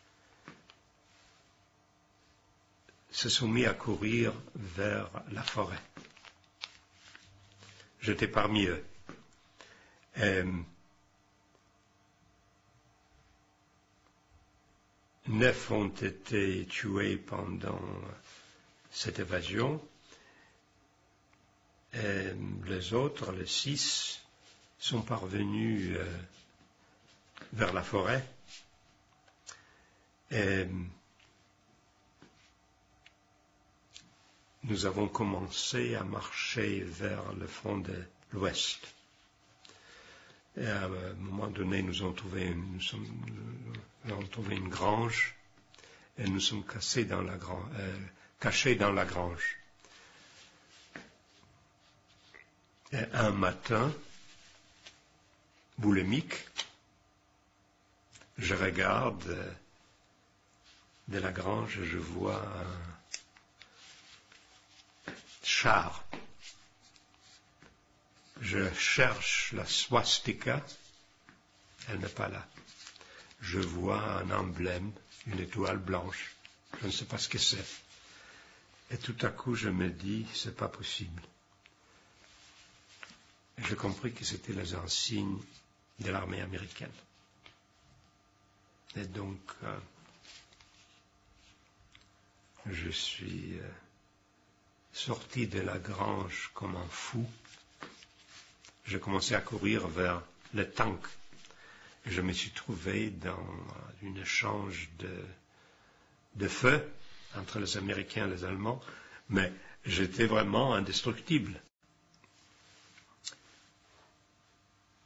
se sont mis à courir vers la forêt. J'étais parmi eux. Et 9 ont été tués pendant cette évasion. Et les autres, les 6, sont parvenus vers la forêt. Et nous avons commencé à marcher vers le front de l'Ouest. Et à un moment donné, nous avons trouvé une grange et nous sommes cachés dans la grange. Et un matin, boulimique, je regarde de la grange et je vois un char. Je cherche la swastika, elle n'est pas là. Je vois un emblème, une étoile blanche. Je ne sais pas ce que c'est. Et tout à coup, je me dis, c'est pas possible. Et j'ai compris que c'était les insignes de l'armée américaine. Et donc, je suis sorti de la grange comme un fou. J'ai commencé à courir vers le tank. Et je me suis trouvé dans une échange de feu entre les Américains et les Allemands, mais j'étais vraiment indestructible.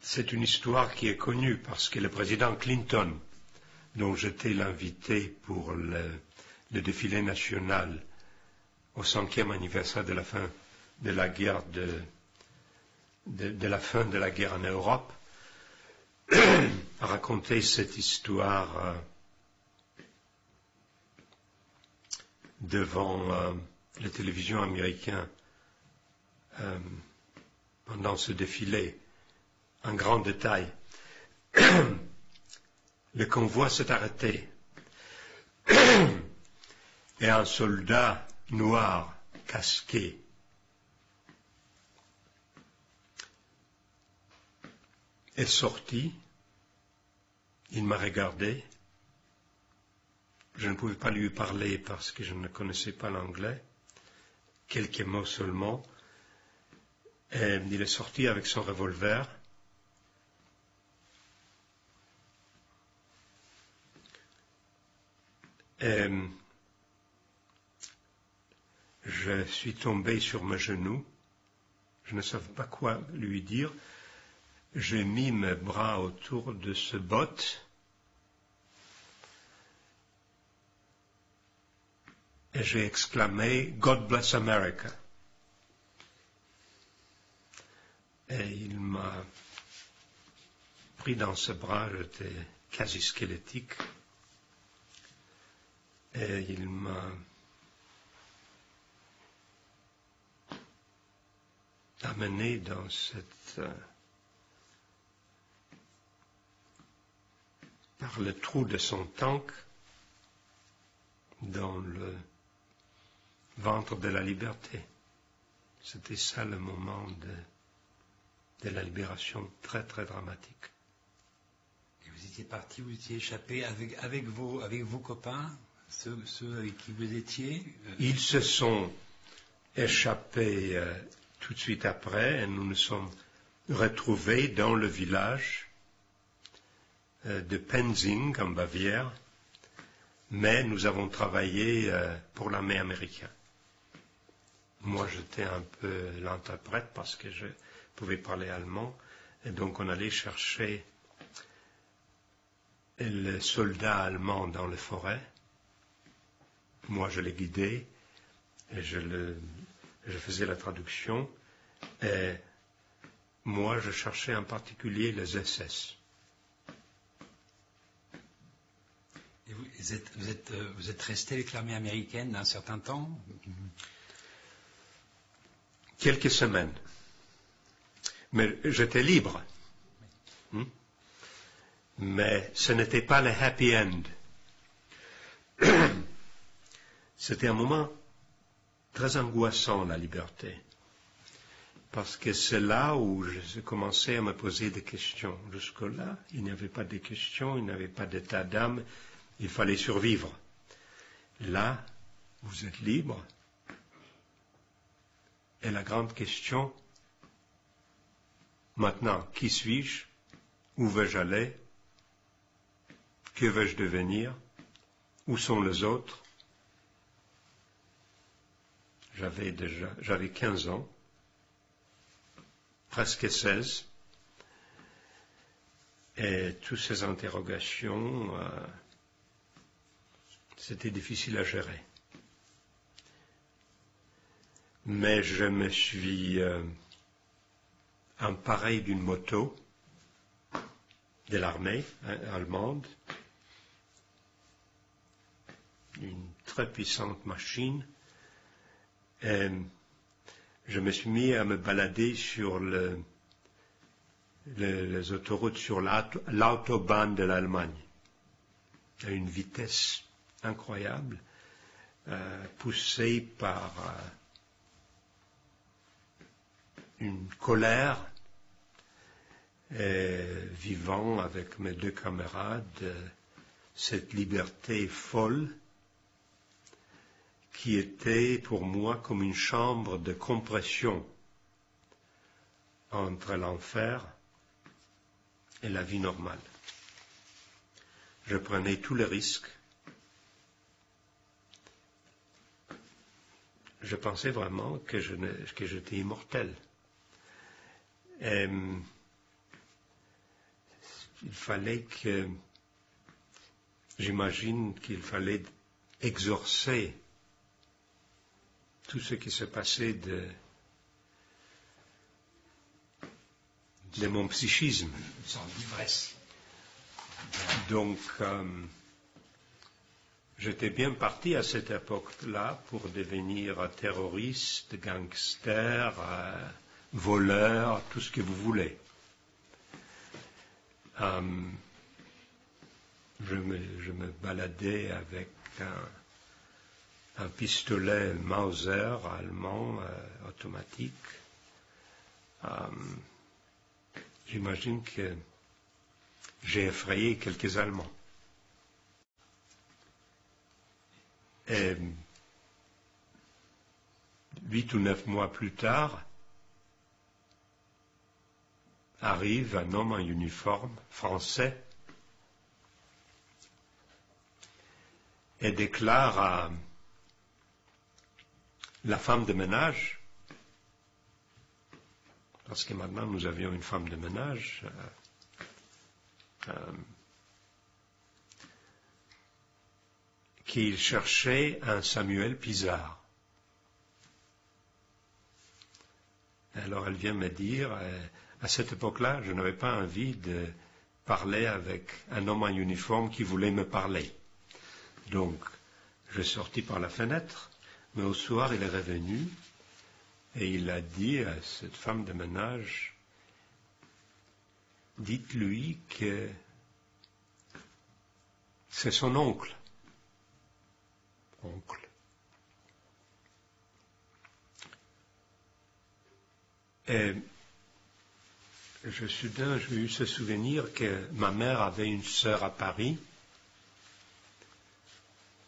C'est une histoire qui est connue parce que le président Clinton, dont j'étais l'invité pour le défilé national au 5e anniversaire de la fin de la guerre de la fin de la guerre en Europe, a raconté cette histoire devant la télévision américaine pendant ce défilé en grand détail. Le convoi s'est arrêté et un soldat noir casqué est sorti. Il m'a regardé. Je ne pouvais pas lui parler parce que je ne connaissais pas l'anglais. Quelques mots seulement. Et il est sorti avec son revolver. Et je suis tombé sur mes genoux. Je ne savais pas quoi lui dire. J'ai mis mes bras autour de ce botte et j'ai exclamé « God bless America ». Et il m'a pris dans ses bras, j'étais quasi squelettique, et il m'a amené dans cette... par le trou de son tank, dans le ventre de la liberté. C'était ça le moment de la libération, très très dramatique. Et vous étiez parti, vous étiez échappé avec vos copains, ceux avec qui vous étiez Ils se sont échappés tout de suite après et nous nous sommes retrouvés dans le village de Penzing, en Bavière, mais nous avons travaillé pour l'armée américaine. Moi, j'étais un peu l'interprète parce que je pouvais parler allemand, et donc on allait chercher les soldats allemands dans les forêts. Moi, je les guidais, et je faisais la traduction, et moi, je cherchais en particulier les SS. Et vous êtes resté avec l'armée américaine un certain temps? Quelques semaines. Mais j'étais libre. Mais ce n'était pas le happy end. C'était un moment très angoissant, la liberté. Parce que c'est là où je commençais à me poser des questions. Jusque-là, il n'y avait pas de questions, il n'y avait pas d'état d'âme. Il fallait survivre. Là, vous êtes libre. Et la grande question, maintenant, qui suis-je? Où vais-je aller? Que vais-je devenir? Où sont les autres? J'avais 15 ans, presque 16, et toutes ces interrogations, c'était difficile à gérer. Mais je me suis emparé d'une moto de l'armée allemande, une très puissante machine, et je me suis mis à me balader sur les autoroutes, sur l'autobahn de l'Allemagne, à une vitesse incroyable, poussé par une colère, vivant avec mes deux camarades cette liberté folle qui était pour moi comme une chambre de compression entre l'enfer et la vie normale. Je prenais tous les risques. Je pensais vraiment que j'étais immortel. Et il fallait j'imagine qu'il fallait exorcer tout ce qui se passait de mon psychisme. Une sorte d'ivresse. Donc, j'étais bien parti à cette époque-là pour devenir terroriste, gangster, voleur, tout ce que vous voulez. Je me baladais avec un pistolet Mauser allemand automatique. J'imagine que j'ai effrayé quelques Allemands. Et 8 ou 9 mois plus tard, arrive un homme en uniforme français et déclare à la femme de ménage, parce que maintenant nous avions une femme de ménage, qu'il cherchait un Samuel Pisard. Alors elle vient me dire, à cette époque-là, je n'avais pas envie de parler avec un homme en uniforme qui voulait me parler. Donc, je sortis par la fenêtre, mais au soir, il est revenu et il a dit à cette femme de ménage, dites-lui que c'est son oncle. Oncle. Et soudain, j'ai eu ce souvenir que ma mère avait une sœur à Paris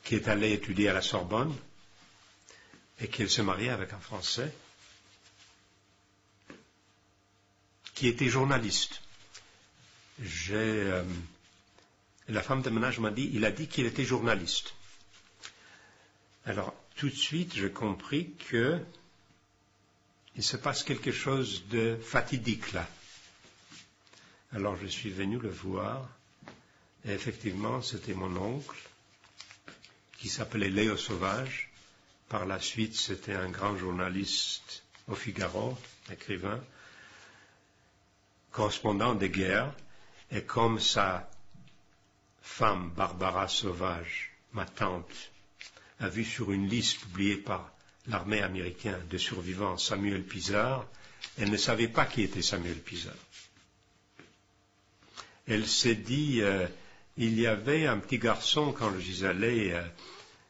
qui est allée étudier à la Sorbonne et qu'elle s'est mariée avec un Français qui était journaliste. La femme de ménage m'a dit, il a dit qu'il était journaliste. Alors, tout de suite, j'ai compris que il se passe quelque chose de fatidique là. Alors, je suis venu le voir, et effectivement, c'était mon oncle, qui s'appelait Léo Sauvage. Par la suite, c'était un grand journaliste au Figaro, écrivain, correspondant des guerres, et comme sa femme, Barbara Sauvage, ma tante, a vu sur une liste publiée par l'armée américaine de survivants Samuel Pisard, elle ne savait pas qui était Samuel Pisard. Elle s'est dit, il y avait un petit garçon quand je suis allé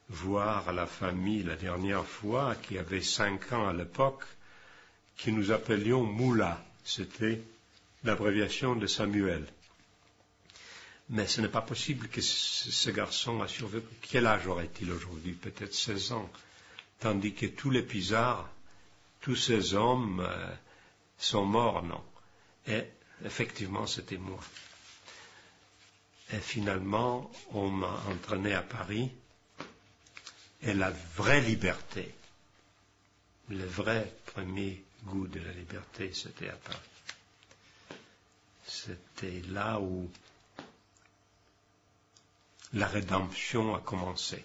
voir la famille la dernière fois, qui avait 5 ans à l'époque, qui nous appelions Moula. C'était l'abréviation de Samuel. Mais ce n'est pas possible que ce garçon a survécu. Quel âge aurait-il aujourd'hui? Peut-être 16 ans. Tandis que tous les Pisards, tous ces hommes sont morts, non. Et effectivement, c'était moi. Et finalement, on m'a entraîné à Paris. Et la vraie liberté, le vrai premier goût de la liberté, c'était à Paris. C'était là où la rédemption a commencé.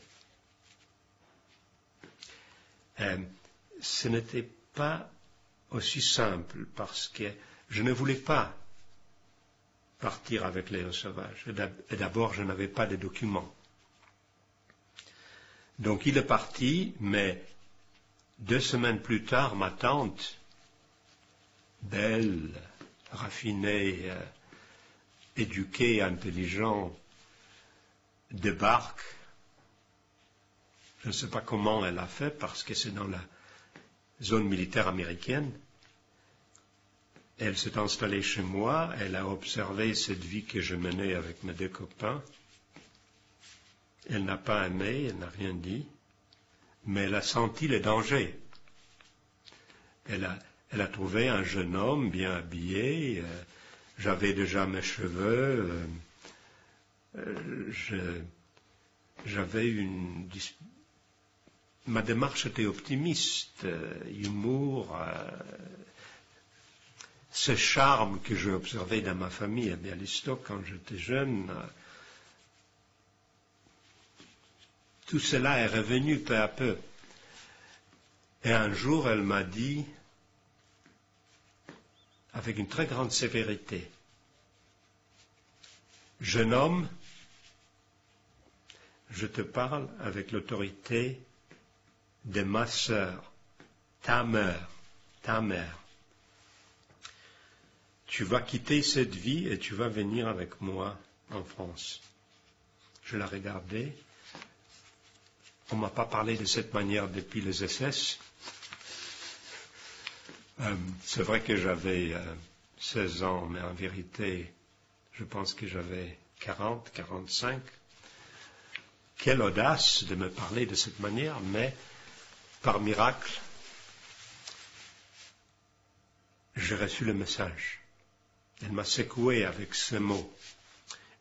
Ce n'était pas aussi simple parce que je ne voulais pas partir avec Léo Sauvage. Et d'abord, je n'avais pas de documents. Donc il est parti, mais 2 semaines plus tard, ma tante, belle, raffinée, éduquée, intelligente, débarque. Je ne sais pas comment elle a fait, parce que c'est dans la zone militaire américaine. Elle s'est installée chez moi, elle a observé cette vie que je menais avec mes 2 copains. Elle n'a pas aimé, elle n'a rien dit, mais elle a senti le danger. Elle a trouvé un jeune homme bien habillé, j'avais déjà mes cheveux, ma démarche était optimiste, humour, ce charme que j'ai observé dans ma famille à Bialystok quand j'étais jeune, tout cela est revenu peu à peu. Et un jour, elle m'a dit, avec une très grande sévérité, « Jeune homme, je te parle avec l'autorité de ma sœur, ta mère. Tu vas quitter cette vie et tu vas venir avec moi en France. » Je la regardais. On ne m'a pas parlé de cette manière depuis les SS. C'est vrai que j'avais 16 ans, mais en vérité, je pense que j'avais 40, 45. Quelle audace de me parler de cette manière, mais par miracle, j'ai reçu le message. Elle m'a secoué avec ce mot.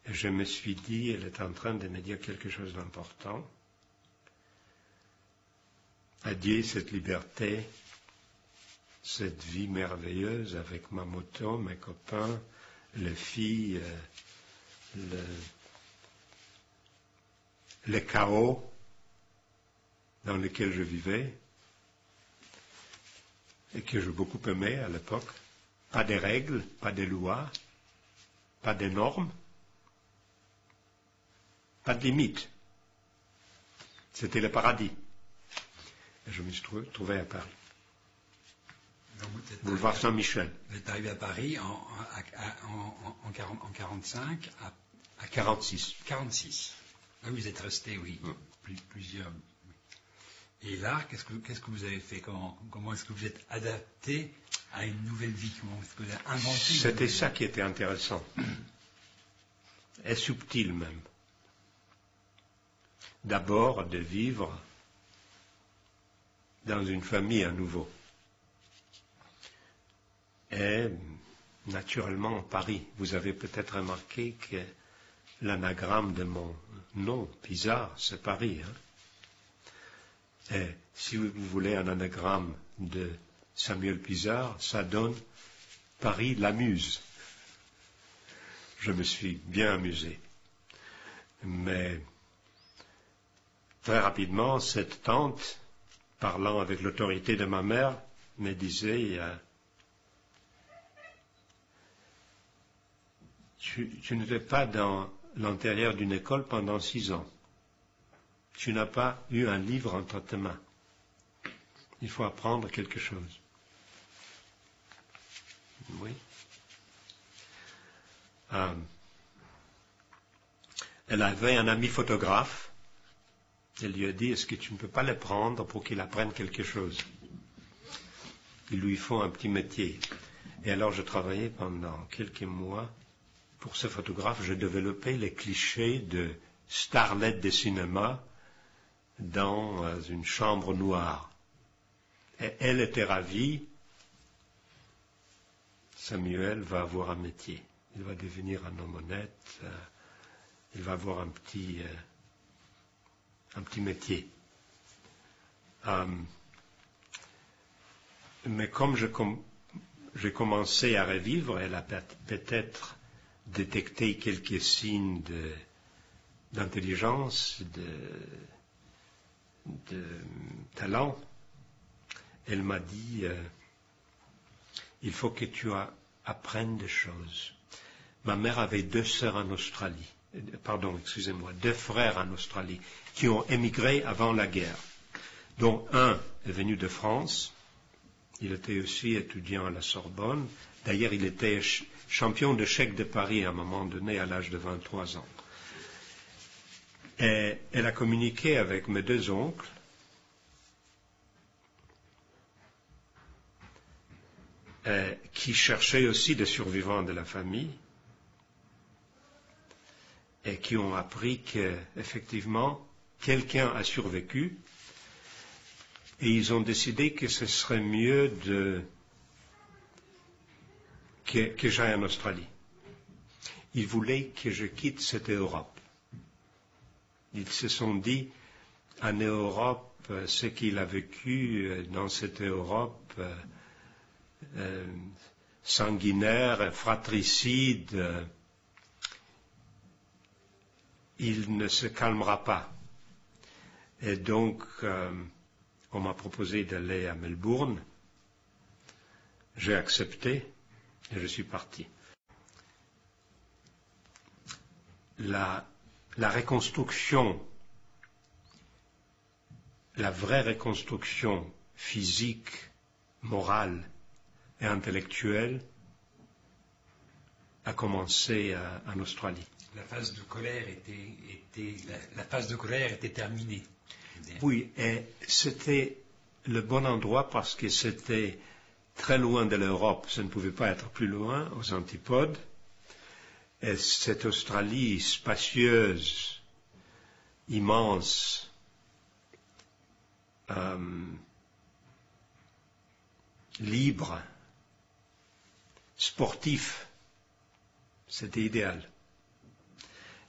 Et je me suis dit, elle est en train de me dire quelque chose d'important. Adieu cette liberté, cette vie merveilleuse avec ma moto, mes copains, les filles, le chaos dans lequel je vivais et que j'ai beaucoup aimé à l'époque. Pas de règles, pas de lois, pas de normes, pas de limites. C'était le paradis. Et je me suis trouvé à Paris. Boulevard Saint-Michel. Vous êtes arrivé à Paris en 45 à 46. 46. Ah, vous êtes resté, oui, plusieurs. Et là, qu'est-ce que vous avez fait? Comment est-ce que vous êtes adapté à une nouvelle vie? Comment est-ce que vous avez inventé? C'était ça qui était intéressant. Et subtil même. D'abord, de vivre dans une famille à nouveau. Et naturellement, Paris. Vous avez peut-être remarqué que l'anagramme de mon nom, Pisard, c'est Paris. Et si vous voulez un anagramme de Samuel Pisard, ça donne Paris l'amuse. Je me suis bien amusé. Mais très rapidement, cette tante, parlant avec l'autorité de ma mère, me disait tu n'étais pas dans l'intérieur d'une école pendant 6 ans. Tu n'as pas eu un livre entre tes mains. Il faut apprendre quelque chose. Oui. Elle avait un ami photographe. Elle lui a dit, est-ce que tu ne peux pas le prendre pour qu'il apprenne quelque chose? Il lui faut un petit métier. Et alors je travaillais pendant quelques mois pour ce photographe. Je développais les clichés de starlet de cinéma dans une chambre noire. Et elle était ravie. Samuel va avoir un métier. Il va devenir un homme honnête. Il va avoir un petit métier. Mais comme j'ai commencé à revivre, elle a peut-être détecté quelques signes d'intelligence, de talent. elle m'a dit, il faut que tu apprennes des choses. Ma mère avait 2 sœurs en Australie, pardon, excusez-moi, 2 frères en Australie, qui ont émigré avant la guerre, dont un est venu de France. Il était aussi étudiant à la Sorbonne. D'ailleurs, il était champion d'échecs de Paris à un moment donné, à l'âge de 23 ans. Et elle a communiqué avec mes 2 oncles, qui cherchaient aussi des survivants de la famille, et qui ont appris qu'effectivement, quelqu'un a survécu, et ils ont décidé que ce serait mieux que j'aille en Australie. Ils voulaient que je quitte cette Europe. Ils se sont dit, en Europe, ce qu'il a vécu dans cette Europe sanguinaire, fratricide, il ne se calmera pas. Et donc, on m'a proposé d'aller à Melbourne. J'ai accepté et je suis parti. La reconstruction, la vraie reconstruction physique, morale et intellectuelle a commencé en Australie. La phase de colère était terminée. Oui, et c'était le bon endroit parce que c'était très loin de l'Europe. Ça ne pouvait pas être plus loin, aux antipodes. Et cette Australie spacieuse, immense, libre, sportif, c'était idéal.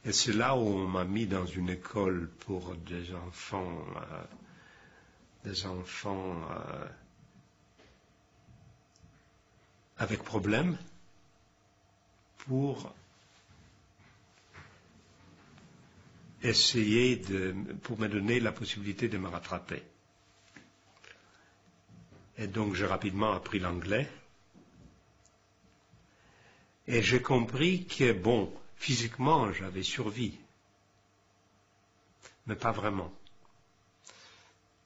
Et c'est là où on m'a mis dans une école pour des enfants avec problème, pour pour me donner la possibilité de me rattraper. Et donc j'ai rapidement appris l'anglais. Et j'ai compris que, bon, physiquement, j'avais survécu, mais pas vraiment.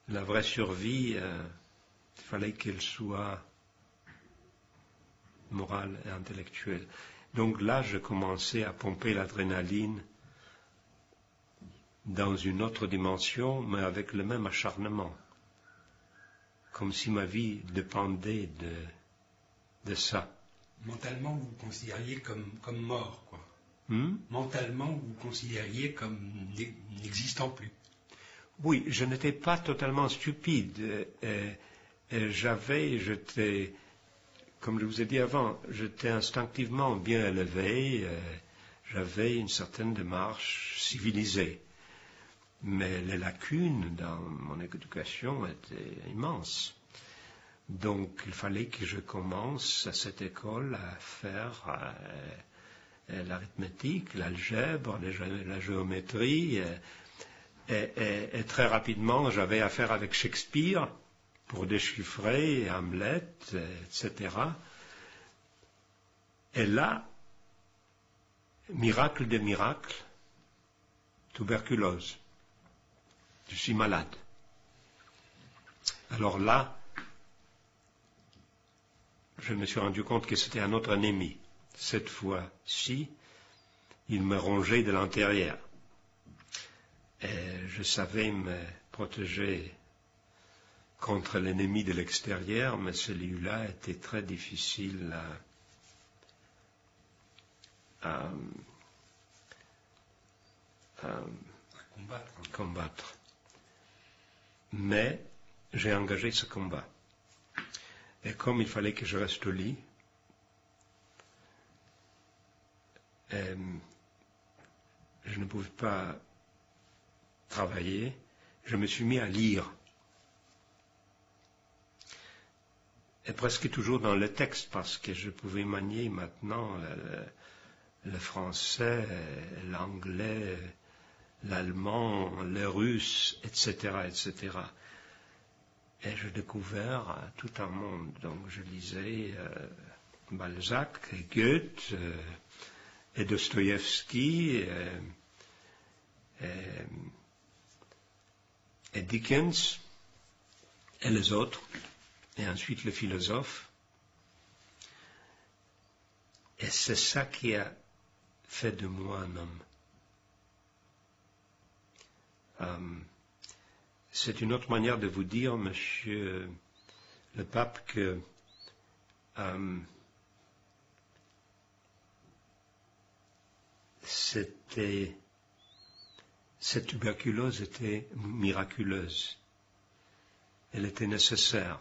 La vraie survie, il fallait qu'elle soit morale et intellectuelle. Donc là, je commençais à pomper l'adrénaline dans une autre dimension, mais avec le même acharnement, comme si ma vie dépendait de ça. Mentalement, vous vous considériez comme mort, quoi. Mentalement, vous vous considériez comme n'existant plus. Oui, je n'étais pas totalement stupide. J'étais, comme je vous ai dit avant, j'étais instinctivement bien élevé. J'avais une certaine démarche civilisée. Mais les lacunes dans mon éducation étaient immenses. Donc, il fallait que je commence à cette école à faire l'arithmétique, l'algèbre, la géométrie. Et très rapidement, j'avais affaire avec Shakespeare pour déchiffrer Hamlet, etc. Et là, miracle de miracle, tuberculose. Je suis malade. Alors là, je me suis rendu compte que c'était un autre ennemi. Cette fois-ci, il me rongeait de l'intérieur. Et je savais me protéger contre l'ennemi de l'extérieur, mais celui-là était très difficile à combattre. Mais j'ai engagé ce combat. Et comme il fallait que je reste au lit, je ne pouvais pas travailler, je me suis mis à lire. Et presque toujours dans le texte, parce que je pouvais manier maintenant le français, l'anglais, l'allemand, le russe, etc., etc. Et j'ai découvert tout un monde. Donc je lisais Balzac et Goethe et Dostoïevski et Dickens et les autres, et ensuite les philosophes. Et c'est ça qui a fait de moi un homme. C'est une autre manière de vous dire, monsieur le pape, que cette tuberculose était miraculeuse. Elle était nécessaire.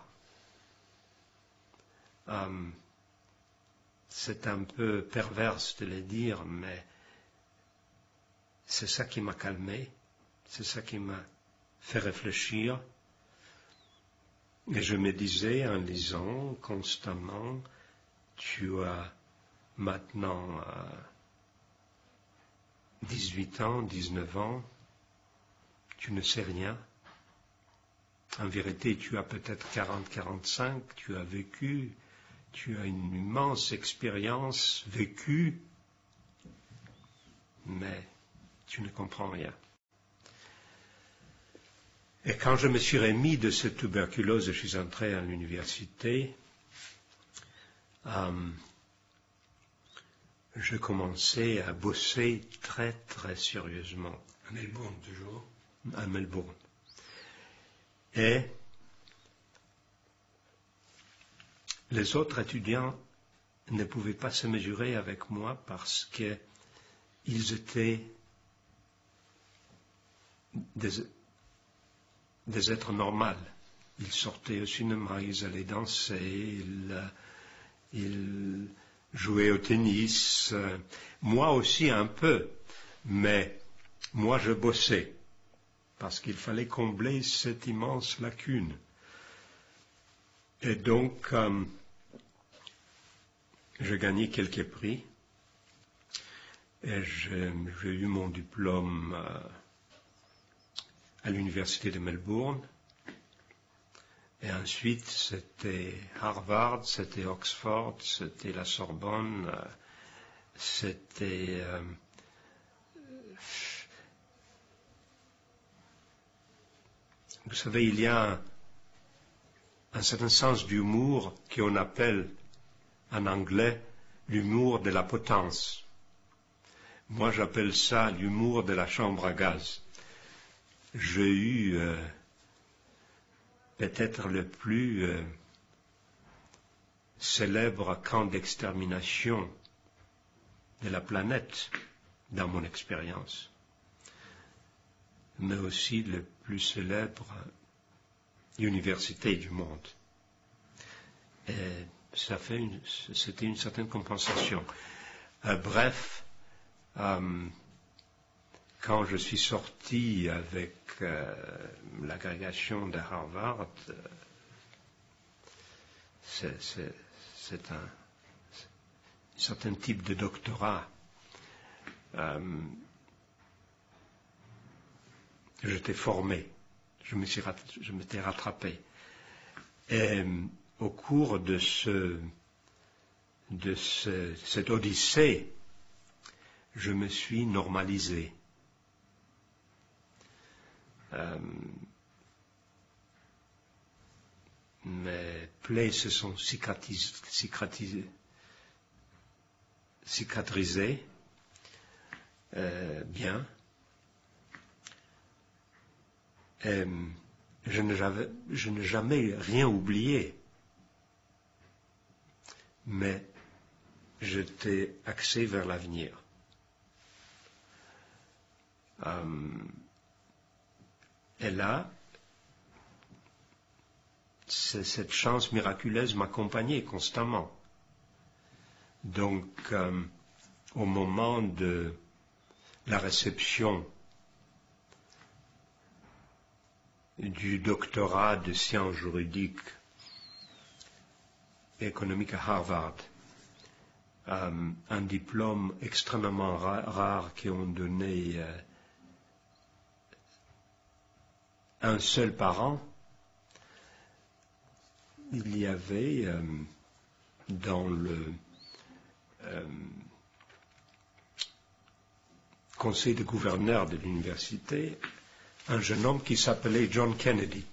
C'est un peu perverse de le dire, mais c'est ça qui m'a calmé, c'est ça qui m'a fait réfléchir. Et je me disais en lisant constamment, tu as maintenant 18 ans, 19 ans, tu ne sais rien. En vérité, tu as peut-être 40, 45, tu as vécu, tu as une immense expérience vécue, mais tu ne comprends rien. Et quand je me suis remis de cette tuberculose, je suis entré à l'université, je commençais à bosser très très sérieusement. À Melbourne, toujours. À Melbourne. Et les autres étudiants ne pouvaient pas se mesurer avec moi parce qu'ils étaient des êtres normaux. Ils sortaient au cinéma, ils allaient danser, ils jouaient au tennis. Moi aussi un peu, mais moi je bossais parce qu'il fallait combler cette immense lacune. Et donc, j'ai gagné quelques prix et j'ai eu mon diplôme à l'université de Melbourne. Et ensuite, c'était Harvard, c'était Oxford, c'était la Sorbonne, c'était... vous savez, il y a un certain sens d'humour qu'on appelle en anglais l'humour de la potence. Moi, j'appelle ça l'humour de la chambre à gaz. J'ai eu peut-être le plus célèbre camp d'extermination de la planète dans mon expérience, mais aussi le plus célèbre université du monde. Et c'était une certaine compensation. Bref, quand je suis sorti avec l'agrégation de Harvard, c'est un certain type de doctorat. J'étais formé, je m'étais rattrapé. Et au cours de cette odyssée, je me suis normalisé. Mes plaies se sont cicatrisées bien. Et je n'ai jamais rien oublié, mais j'étais axé vers l'avenir. Et là, cette chance miraculeuse m'accompagnait constamment. Donc, au moment de la réception du doctorat de sciences juridiques et économiques à Harvard, un diplôme extrêmement rare qui ont donné un seul par an, il y avait dans le conseil de gouverneurs de l'université un jeune homme qui s'appelait John Kennedy,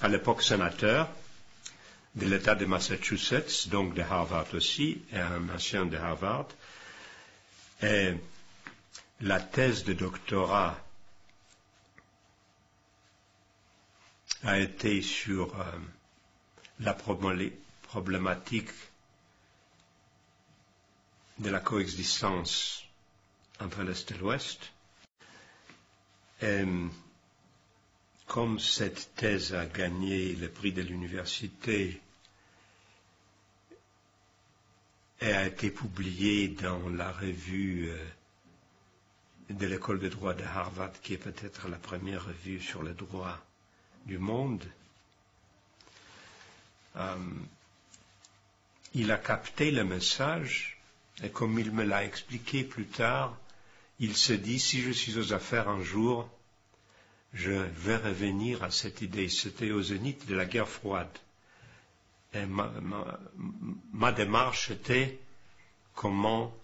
à l'époque sénateur de l'État de Massachusetts, donc de Harvard aussi, et un ancien de Harvard. Et la thèse de doctorat a été sur la problématique de la coexistence entre l'Est et l'Ouest. Et comme cette thèse a gagné le prix de l'université et a été publiée dans la revue de l'école de droit de Harvard, qui est peut-être la première revue sur le droit du monde, il a capté le message, et comme il me l'a expliqué plus tard, il se dit, si je suis aux affaires un jour, je vais revenir à cette idée. C'était au zénith de la guerre froide. Et ma démarche était comment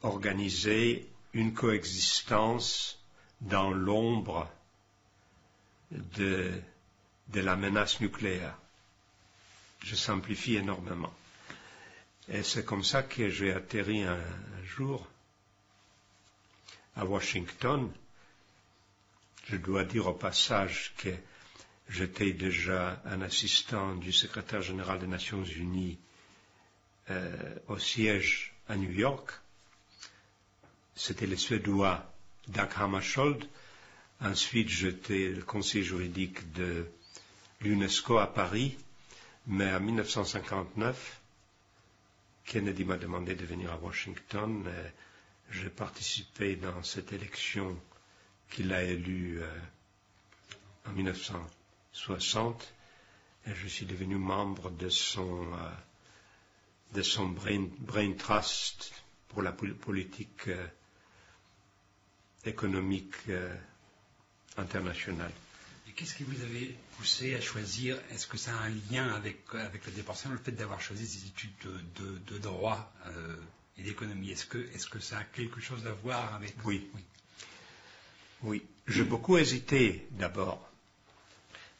organiser une coexistence dans l'ombre de la menace nucléaire. Je simplifie énormément. Et c'est comme ça que j'ai atterri un jour à Washington. Je dois dire au passage que j'étais déjà un assistant du secrétaire général des Nations Unies au siège à New York. C'était le Suédois Dag Hammarskjöld. Ensuite, j'étais le conseiller juridique de l'UNESCO à Paris. Mais en 1959, Kennedy m'a demandé de venir à Washington. J'ai participé dans cette élection qu'il a élue en 1960 et je suis devenu membre de son brain trust pour la politique économique internationale. Et qu'est-ce qui vous avait poussé à choisir, est-ce que ça a un lien avec le département, le fait d'avoir choisi des études de droit et d'économie? Est-ce que ça a quelque chose à voir avec... Oui, j'ai beaucoup hésité d'abord,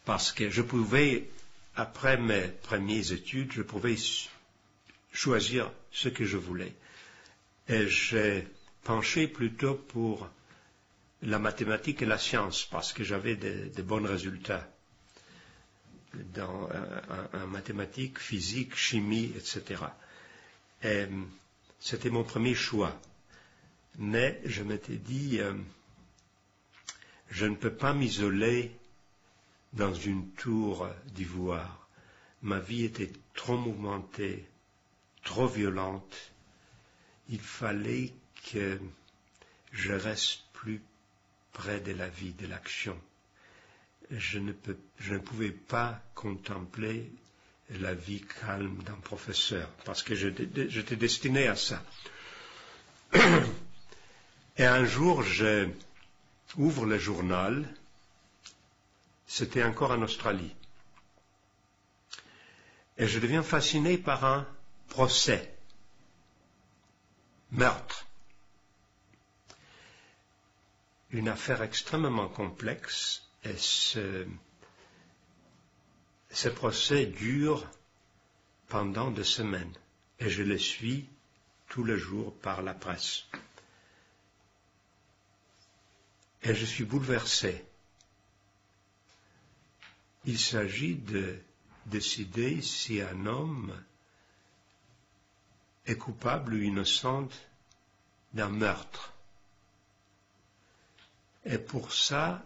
parce que je pouvais, après mes premières études, je pouvais choisir ce que je voulais. Et j'ai penché plutôt pour la mathématique et la science, parce que j'avais de bons résultats en mathématiques, physique, chimie, etc. Et c'était mon premier choix. Mais je m'étais dit... je ne peux pas m'isoler dans une tour d'ivoire. Ma vie était trop mouvementée, trop violente. Il fallait que je reste plus près de la vie, de l'action. Je ne pouvais pas contempler la vie calme d'un professeur, parce que j'étais destiné à ça. Et un jour, ouvre le journal, c'était encore en Australie. Et je deviens fasciné par un procès, meurtre. Une affaire extrêmement complexe, et ce procès dure pendant 2 semaines. Et je le suis tous les jours par la presse. Et je suis bouleversé. Il s'agit de décider si un homme est coupable ou innocent d'un meurtre. Et pour ça,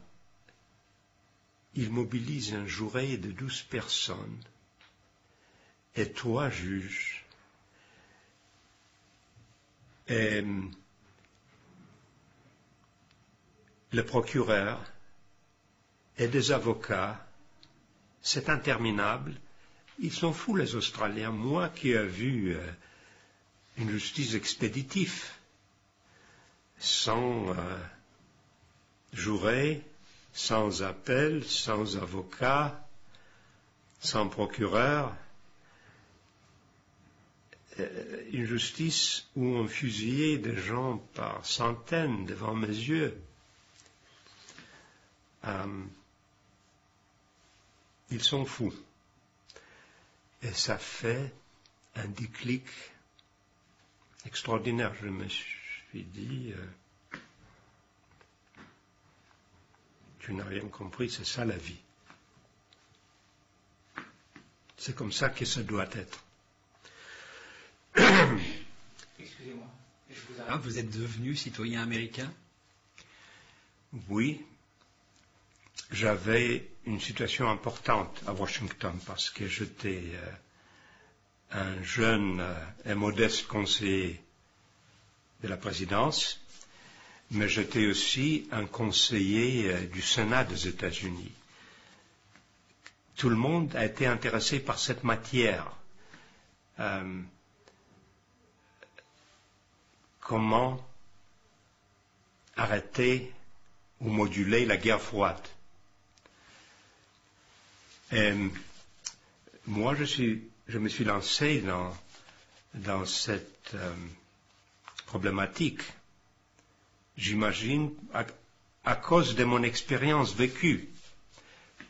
il mobilise un jury de 12 personnes et 3 juges. Et le procureur et des avocats, c'est interminable. Ils sont fous, les Australiens. Moi qui ai vu une justice expéditive, sans jurés, sans appel, sans avocat, sans procureur, une justice où on fusillait des gens par centaines devant mes yeux. Ils sont fous. Et ça fait un déclic extraordinaire. Je me suis dit, tu n'as rien compris, c'est ça la vie. C'est comme ça que ça doit être. Excusez-moi, vous êtes devenu citoyen américain? Oui, j'avais une situation importante à Washington parce que j'étais un jeune et modeste conseiller de la présidence, mais j'étais aussi un conseiller du Sénat des États-Unis. Tout le monde a été intéressé par cette matière. Comment arrêter ou moduler la guerre froide. Et moi, je me suis lancé dans cette problématique, j'imagine, à cause de mon expérience vécue,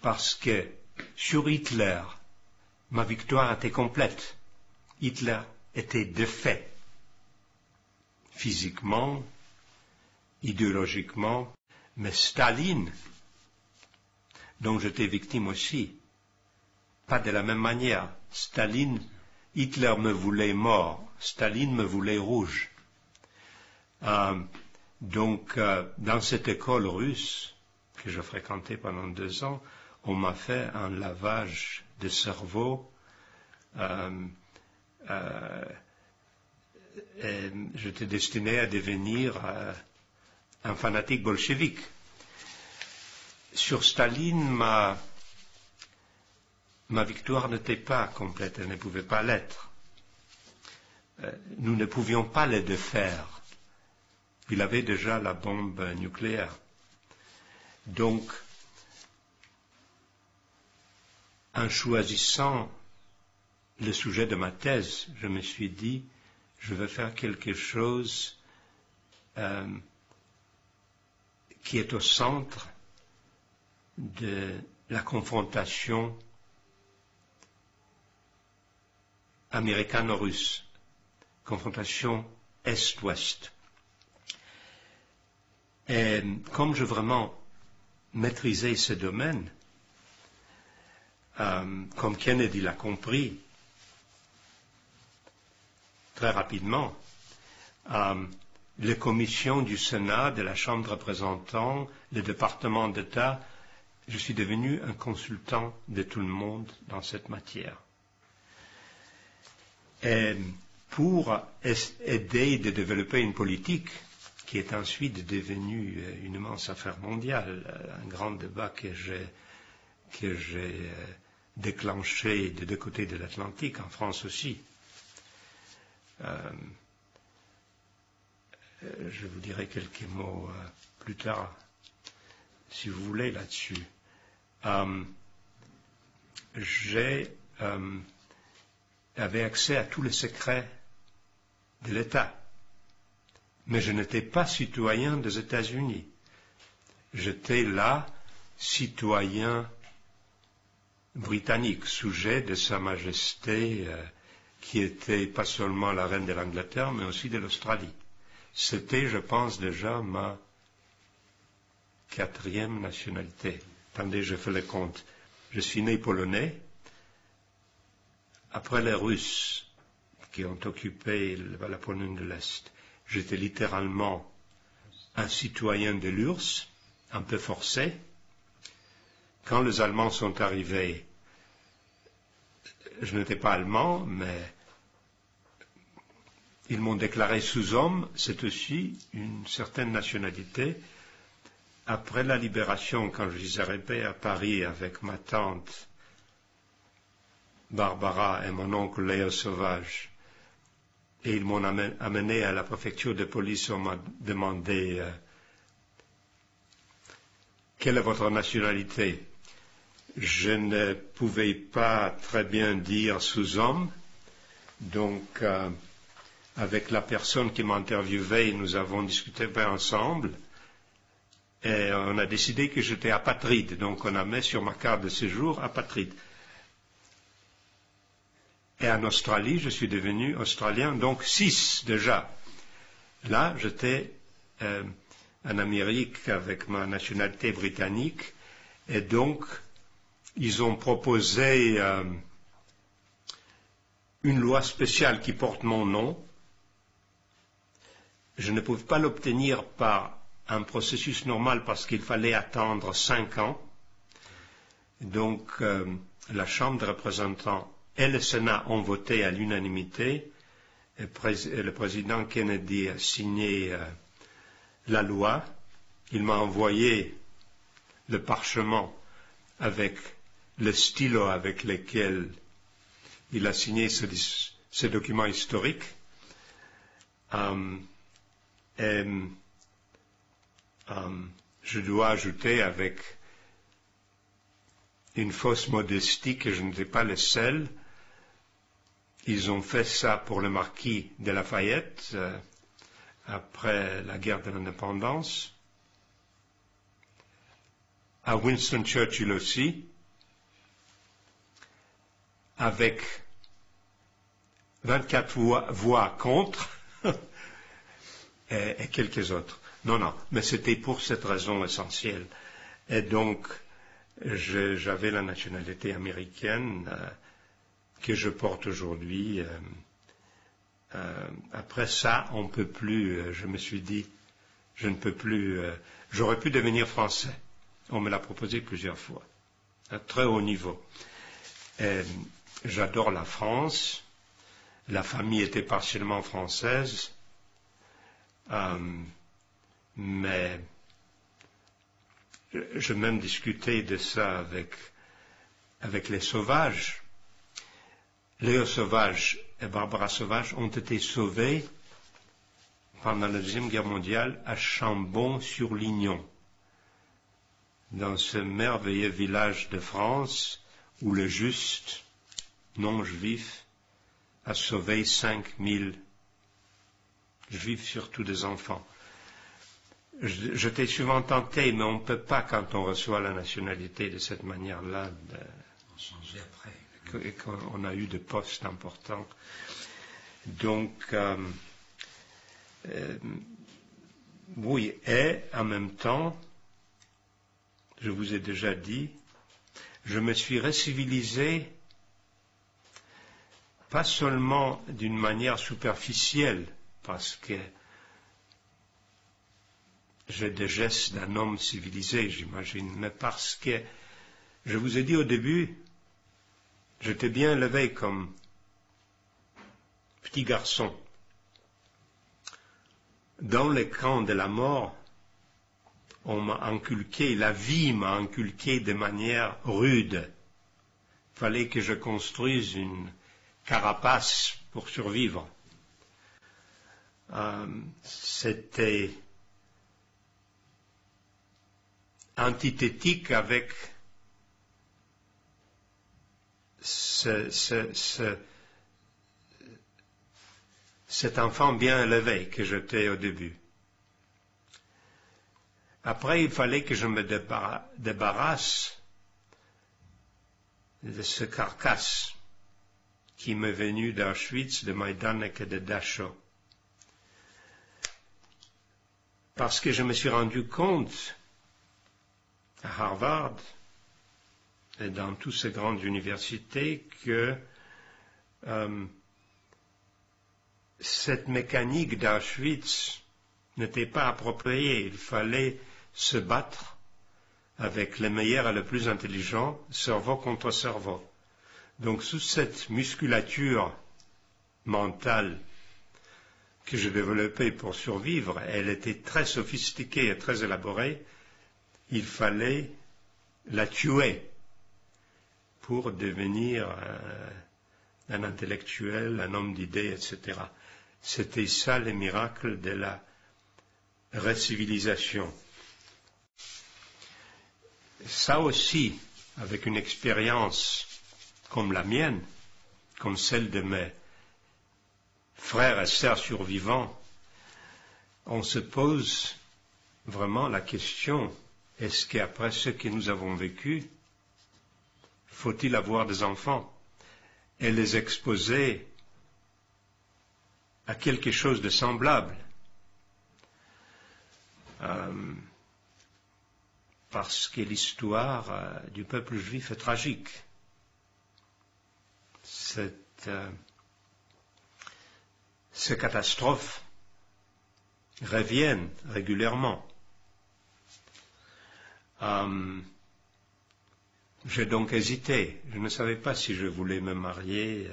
parce que sur Hitler, ma victoire était complète. Hitler était défait, physiquement, idéologiquement, mais Staline, dont j'étais victime aussi, pas de la même manière. Hitler me voulait mort, Staline me voulait rouge. Donc, dans cette école russe que je fréquentais pendant 2 ans, on m'a fait un lavage de cerveau. Et j'étais destiné à devenir un fanatique bolchevique. Sur Staline, ma victoire n'était pas complète, elle ne pouvait pas l'être. Nous ne pouvions pas le défaire. Il avait déjà la bombe nucléaire. Donc, en choisissant le sujet de ma thèse, je me suis dit, je vais faire quelque chose qui est au centre de la confrontation américano-russe, confrontation Est-Ouest. Et comme je vraiment maîtrisais ce domaine, comme Kennedy l'a compris très rapidement, les commissions du Sénat, de la Chambre des représentants, le département d'État, je suis devenu un consultant de tout le monde dans cette matière. Et pour aider de développer une politique qui est ensuite devenue une immense affaire mondiale, un grand débat que j'ai déclenché des 2 côtés de l'Atlantique, en France aussi. Je vous dirai quelques mots plus tard, si vous voulez, là-dessus. J'avais accès à tous les secrets de l'État, mais je n'étais pas citoyen des États-Unis. J'étais là, citoyen britannique, sujet de Sa Majesté, qui était pas seulement la reine de l'Angleterre, mais aussi de l'Australie. C'était, je pense, déjà ma 4e nationalité. Attendez, je fais le compte. Je suis né polonais. Après les Russes qui ont occupé la Pologne de l'Est, j'étais littéralement un citoyen de l'URSS, un peu forcé. Quand les Allemands sont arrivés, je n'étais pas allemand, mais ils m'ont déclaré sous-homme, c'est aussi une certaine nationalité. Après la libération, quand je suis arrivé à Paris avec ma tante Barbara et mon oncle Léo Sauvage, et ils m'ont amené à la préfecture de police, on m'a demandé quelle est votre nationalité? Je ne pouvais pas très bien dire sous homme, donc avec la personne qui m'interviewait, nous avons discuté ensemble, et on a décidé que j'étais apatride, donc on a mis sur ma carte de séjour apatride. Et en Australie, je suis devenu australien, donc 6 déjà. Là, j'étais en Amérique avec ma nationalité britannique, et donc ils ont proposé une loi spéciale qui porte mon nom. Je ne pouvais pas l'obtenir par un processus normal parce qu'il fallait attendre 5 ans. Donc, la Chambre des représentants et le Sénat ont voté à l'unanimité. Et le président Kennedy a signé la loi. Il m'a envoyé le parchemin avec le stylo avec lequel il a signé ce document historique. Je dois ajouter avec une fausse modestie que je n'étais pas le seul. Ils ont fait ça pour le marquis de Lafayette après la guerre de l'indépendance. À Winston Churchill aussi, avec 24 voix contre et quelques autres. Non, mais c'était pour cette raison essentielle. Et donc, j'avais la nationalité américaine que je porte aujourd'hui. Après ça, on ne peut plus, je me suis dit, je ne peux plus, j'aurais pu devenir français. On me l'a proposé plusieurs fois, à très haut niveau. J'adore la France. La famille était partiellement française. Mais je même discuté de ça avec les Sauvages. Léo Sauvage et Barbara Sauvage ont été sauvés pendant la Deuxième Guerre mondiale à Chambon-sur-Lignon, dans ce merveilleux village de France où le juste non-juif a sauvé 5000 juifs, surtout des enfants. J'étais souvent tenté, mais on ne peut pas, quand on reçoit la nationalité de cette manière-là, changer après. Et qu'on a eu de postes importants. Donc, oui, et en même temps, je vous ai déjà dit, je me suis recivilisé, pas seulement d'une manière superficielle, parce que j'ai des gestes d'un homme civilisé, j'imagine, mais parce que, je vous ai dit au début, j'étais bien élevé comme petit garçon. Dans les camps de la mort, on m'a inculqué, la vie m'a inculqué de manière rude. Il fallait que je construise une carapace pour survivre. C'était antithétique avec cet enfant bien élevé que j'étais au début. Après, il fallait que je me débarrasse de ce carcasse qui m'est venu d'Auschwitz, de Majdanek et de Dachau. Parce que je me suis rendu compte à Harvard et dans toutes ces grandes universités que cette mécanique d'Auschwitz n'était pas appropriée. Il fallait se battre avec les meilleurs et les plus intelligents, cerveau contre cerveau. Donc, sous cette musculature mentale que j'ai développée pour survivre, elle était très sophistiquée et très élaborée, il fallait la tuer pour devenir un intellectuel, un homme d'idées, etc. C'était ça le miracle de la récivilisation. ça aussi, avec une expérience comme la mienne, comme celle de mes frères et sœurs survivants, on se pose vraiment la question, est-ce qu'après ce que nous avons vécu, faut-il avoir des enfants et les exposer à quelque chose de semblable? Parce que l'histoire du peuple juif est tragique. Ces catastrophes reviennent régulièrement. J'ai donc hésité. Je ne savais pas si je voulais me marier,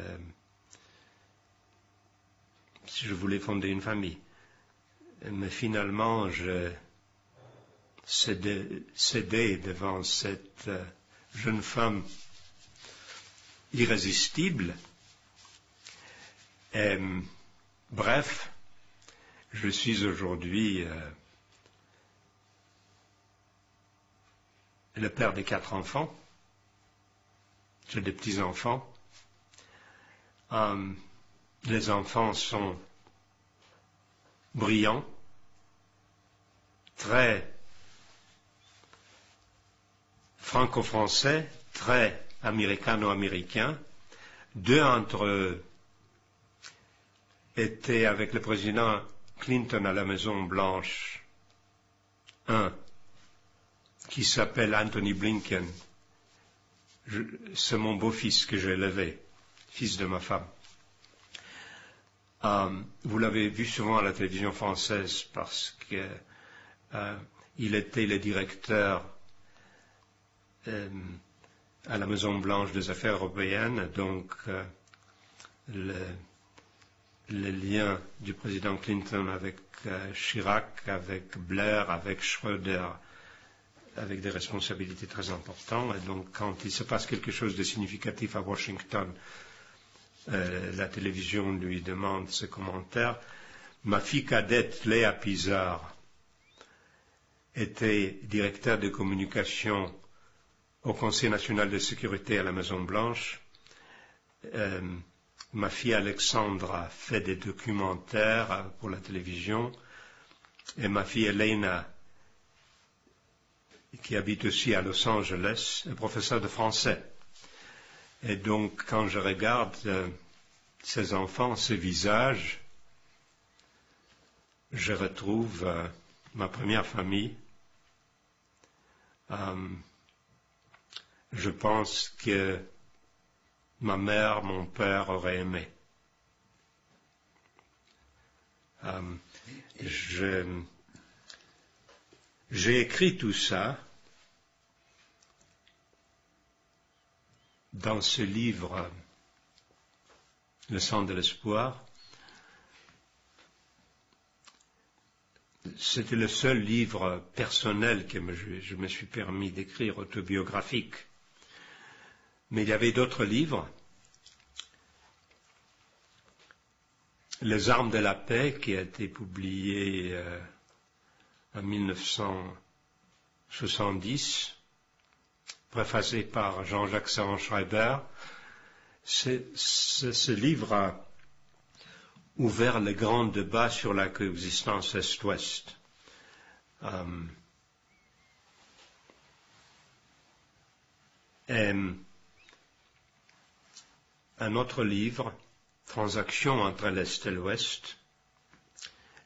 si je voulais fonder une famille. Mais finalement, je cédé devant cette jeune femme irrésistible. Et, bref, je suis aujourd'hui le père des 4 enfants. J'ai des petits-enfants. Les enfants sont brillants, très franco-français, très américano-américains. 2 d'entre eux étaient avec le président Clinton à la Maison-Blanche. Un qui s'appelle Anthony Blinken. C'est mon beau-fils que j'ai élevé, fils de ma femme. Vous l'avez vu souvent à la télévision française parce que il était le directeur à la Maison-Blanche des Affaires européennes, donc le lien du président Clinton avec Chirac, avec Blair, avec Schröder, avec des responsabilités très importantes. Et donc, quand il se passe quelque chose de significatif à Washington, la télévision lui demande ses commentaires. Ma fille cadette, Léa Pizarre, était directeur de communication au Conseil national de sécurité à la Maison-Blanche. Ma fille Alexandra fait des documentaires pour la télévision. Et ma fille Elena, qui habite aussi à Los Angeles, est professeure de français. Et donc, quand je regarde ces enfants, ces visages, je retrouve ma première famille. Je pense que ma mère, mon père auraient aimé. J'ai écrit tout ça dans ce livre, Le sang de l'espoir. C'était le seul livre personnel que je me suis permis d'écrire, autobiographique. Mais il y avait d'autres livres. Les armes de la paix, qui a été publié en 1970, préfacé par Jean-Jacques Servan-Schreiber. Ce livre a ouvert le grand débat sur la coexistence Est-Ouest. Un autre livre, Transactions entre l'Est et l'Ouest,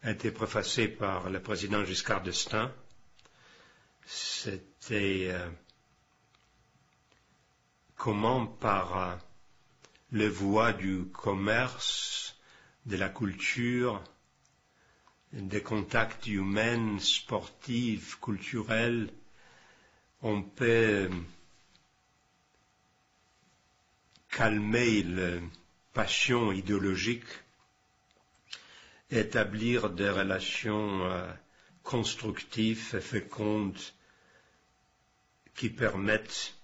a été préfacé par le président Giscard d'Estaing. C'était comment par les voies du commerce, de la culture, des contacts humains, sportifs, culturels, on peut calmer les passions idéologiques, établir des relations constructives et fécondes qui permettent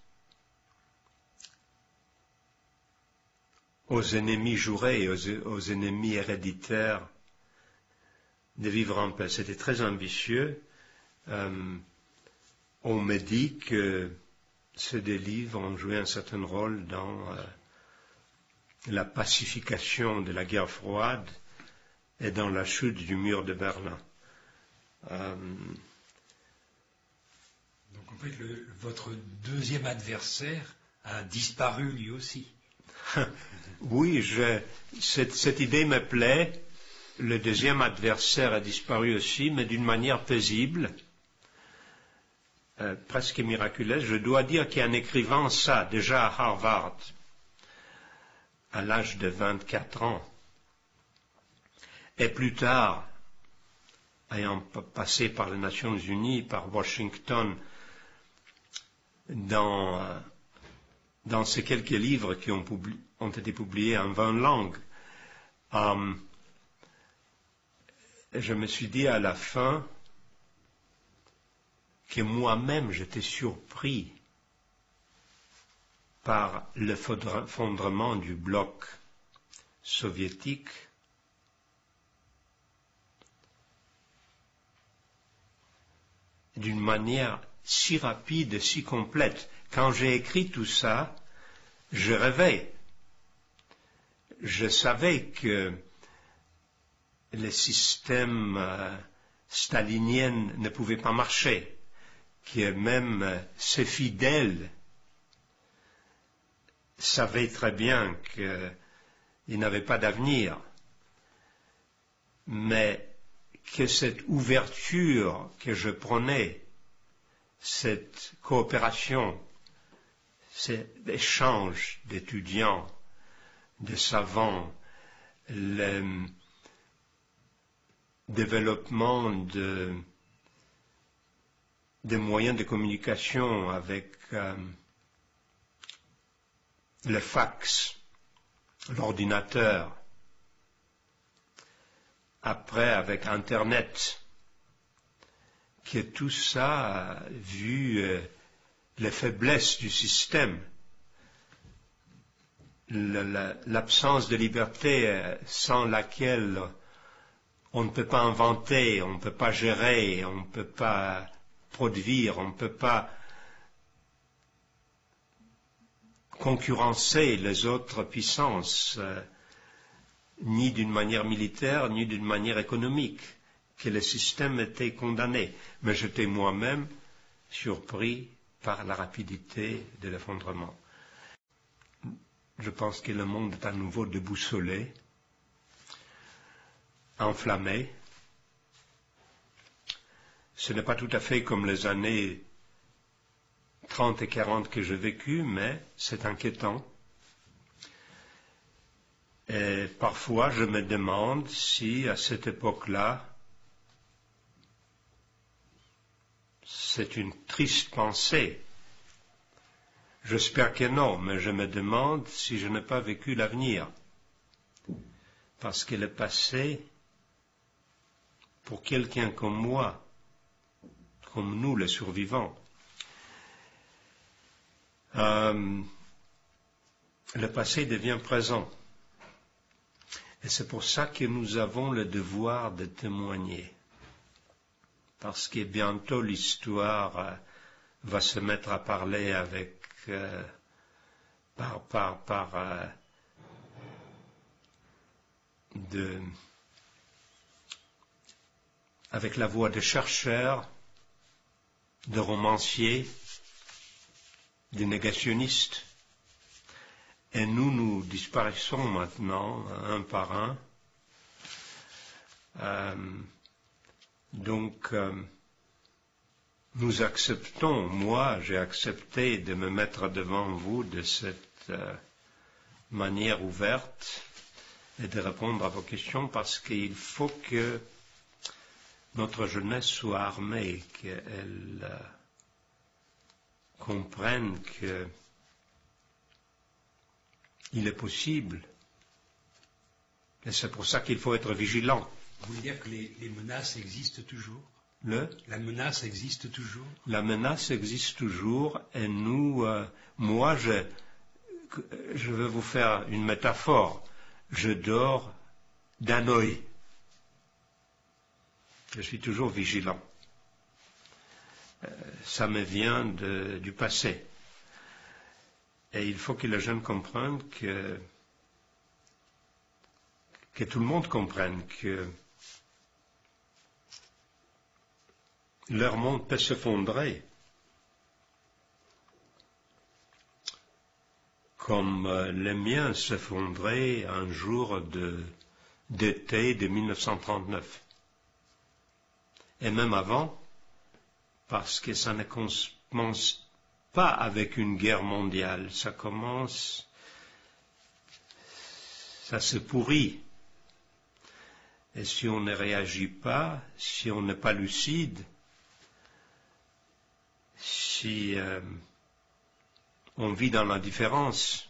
aux ennemis jurés et aux ennemis héréditaires de vivre en paix. C'était très ambitieux. on me dit que ces deux livres ont joué un certain rôle dans la pacification de la guerre froide et dans la chute du mur de Berlin. Donc en fait, votre deuxième adversaire a disparu lui aussi. Oui, cette idée me plaît. Le deuxième adversaire a disparu aussi, mais d'une manière paisible, presque miraculeuse. Je dois dire qu'en écrivant ça, déjà à Harvard, à l'âge de 24 ans, et plus tard, ayant passé par les Nations Unies, par Washington, dans ces quelques livres qui ont été publiés en 20 langues, je me suis dit à la fin que moi-même j'étais surpris par l'effondrement du bloc soviétique d'une manière si rapide et si complète. Quand j'ai écrit tout ça, je rêvais. Je savais que le système stalinien ne pouvait pas marcher, que même ses fidèles savaient très bien qu'il n'avait pas d'avenir, mais que cette ouverture que je prenais, cette coopération, cet échange d'étudiants, de savants, le développement de moyens de communication avec le fax, l'ordinateur, après avec Internet, que tout ça a vu les faiblesses du système, l'absence de liberté sans laquelle on ne peut pas inventer, on ne peut pas gérer, on ne peut pas produire, on ne peut pas concurrencer les autres puissances, ni d'une manière militaire, ni d'une manière économique, que le système était condamné. Mais j'étais moi-même surpris par la rapidité de l'effondrement. Je pense que le monde est à nouveau déboussolé, enflammé. Ce n'est pas tout à fait comme les années 30 et 40 que j'ai vécues, mais c'est inquiétant. Et parfois, je me demande si, à cette époque-là, c'est une triste pensée. J'espère que non, mais je me demande si je n'ai pas vécu l'avenir. Parce que le passé, pour quelqu'un comme moi, comme nous, les survivants, le passé devient présent. Et c'est pour ça que nous avons le devoir de témoigner. Parce que bientôt l'histoire va se mettre à parler avec avec la voix de chercheurs, de romanciers, de négationnistes. Et nous disparaissons maintenant, un par un. Donc, nous acceptons, moi j'ai accepté de me mettre devant vous de cette manière ouverte et de répondre à vos questions parce qu'il faut que notre jeunesse soit armée, qu'elle comprenne qu'il est possible. Et c'est pour ça qu'il faut être vigilant. Vous voulez dire que les menaces existent toujours? La menace existe toujours? La menace existe toujours et nous, moi, je vais vous faire une métaphore. Je dors d'un œil. Je suis toujours vigilant. ça me vient du passé. Et il faut que les jeunes comprennent que tout le monde comprenne que leur monde peut s'effondrer comme le mien s'effondrait un jour d'été de 1939. Et même avant, parce que ça ne commence pas avec une guerre mondiale, ça se pourrit. Et si on ne réagit pas, si on n'est pas lucide, si on vit dans l'indifférence,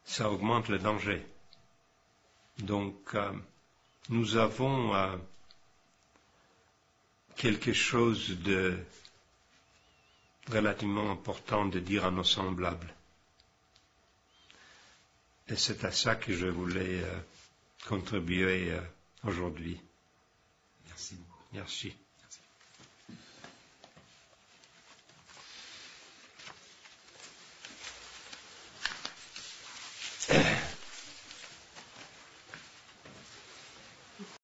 ça augmente le danger. Donc, nous avons quelque chose de relativement important de dire à nos semblables. Et c'est à ça que je voulais contribuer aujourd'hui. Merci beaucoup. Merci. Merci.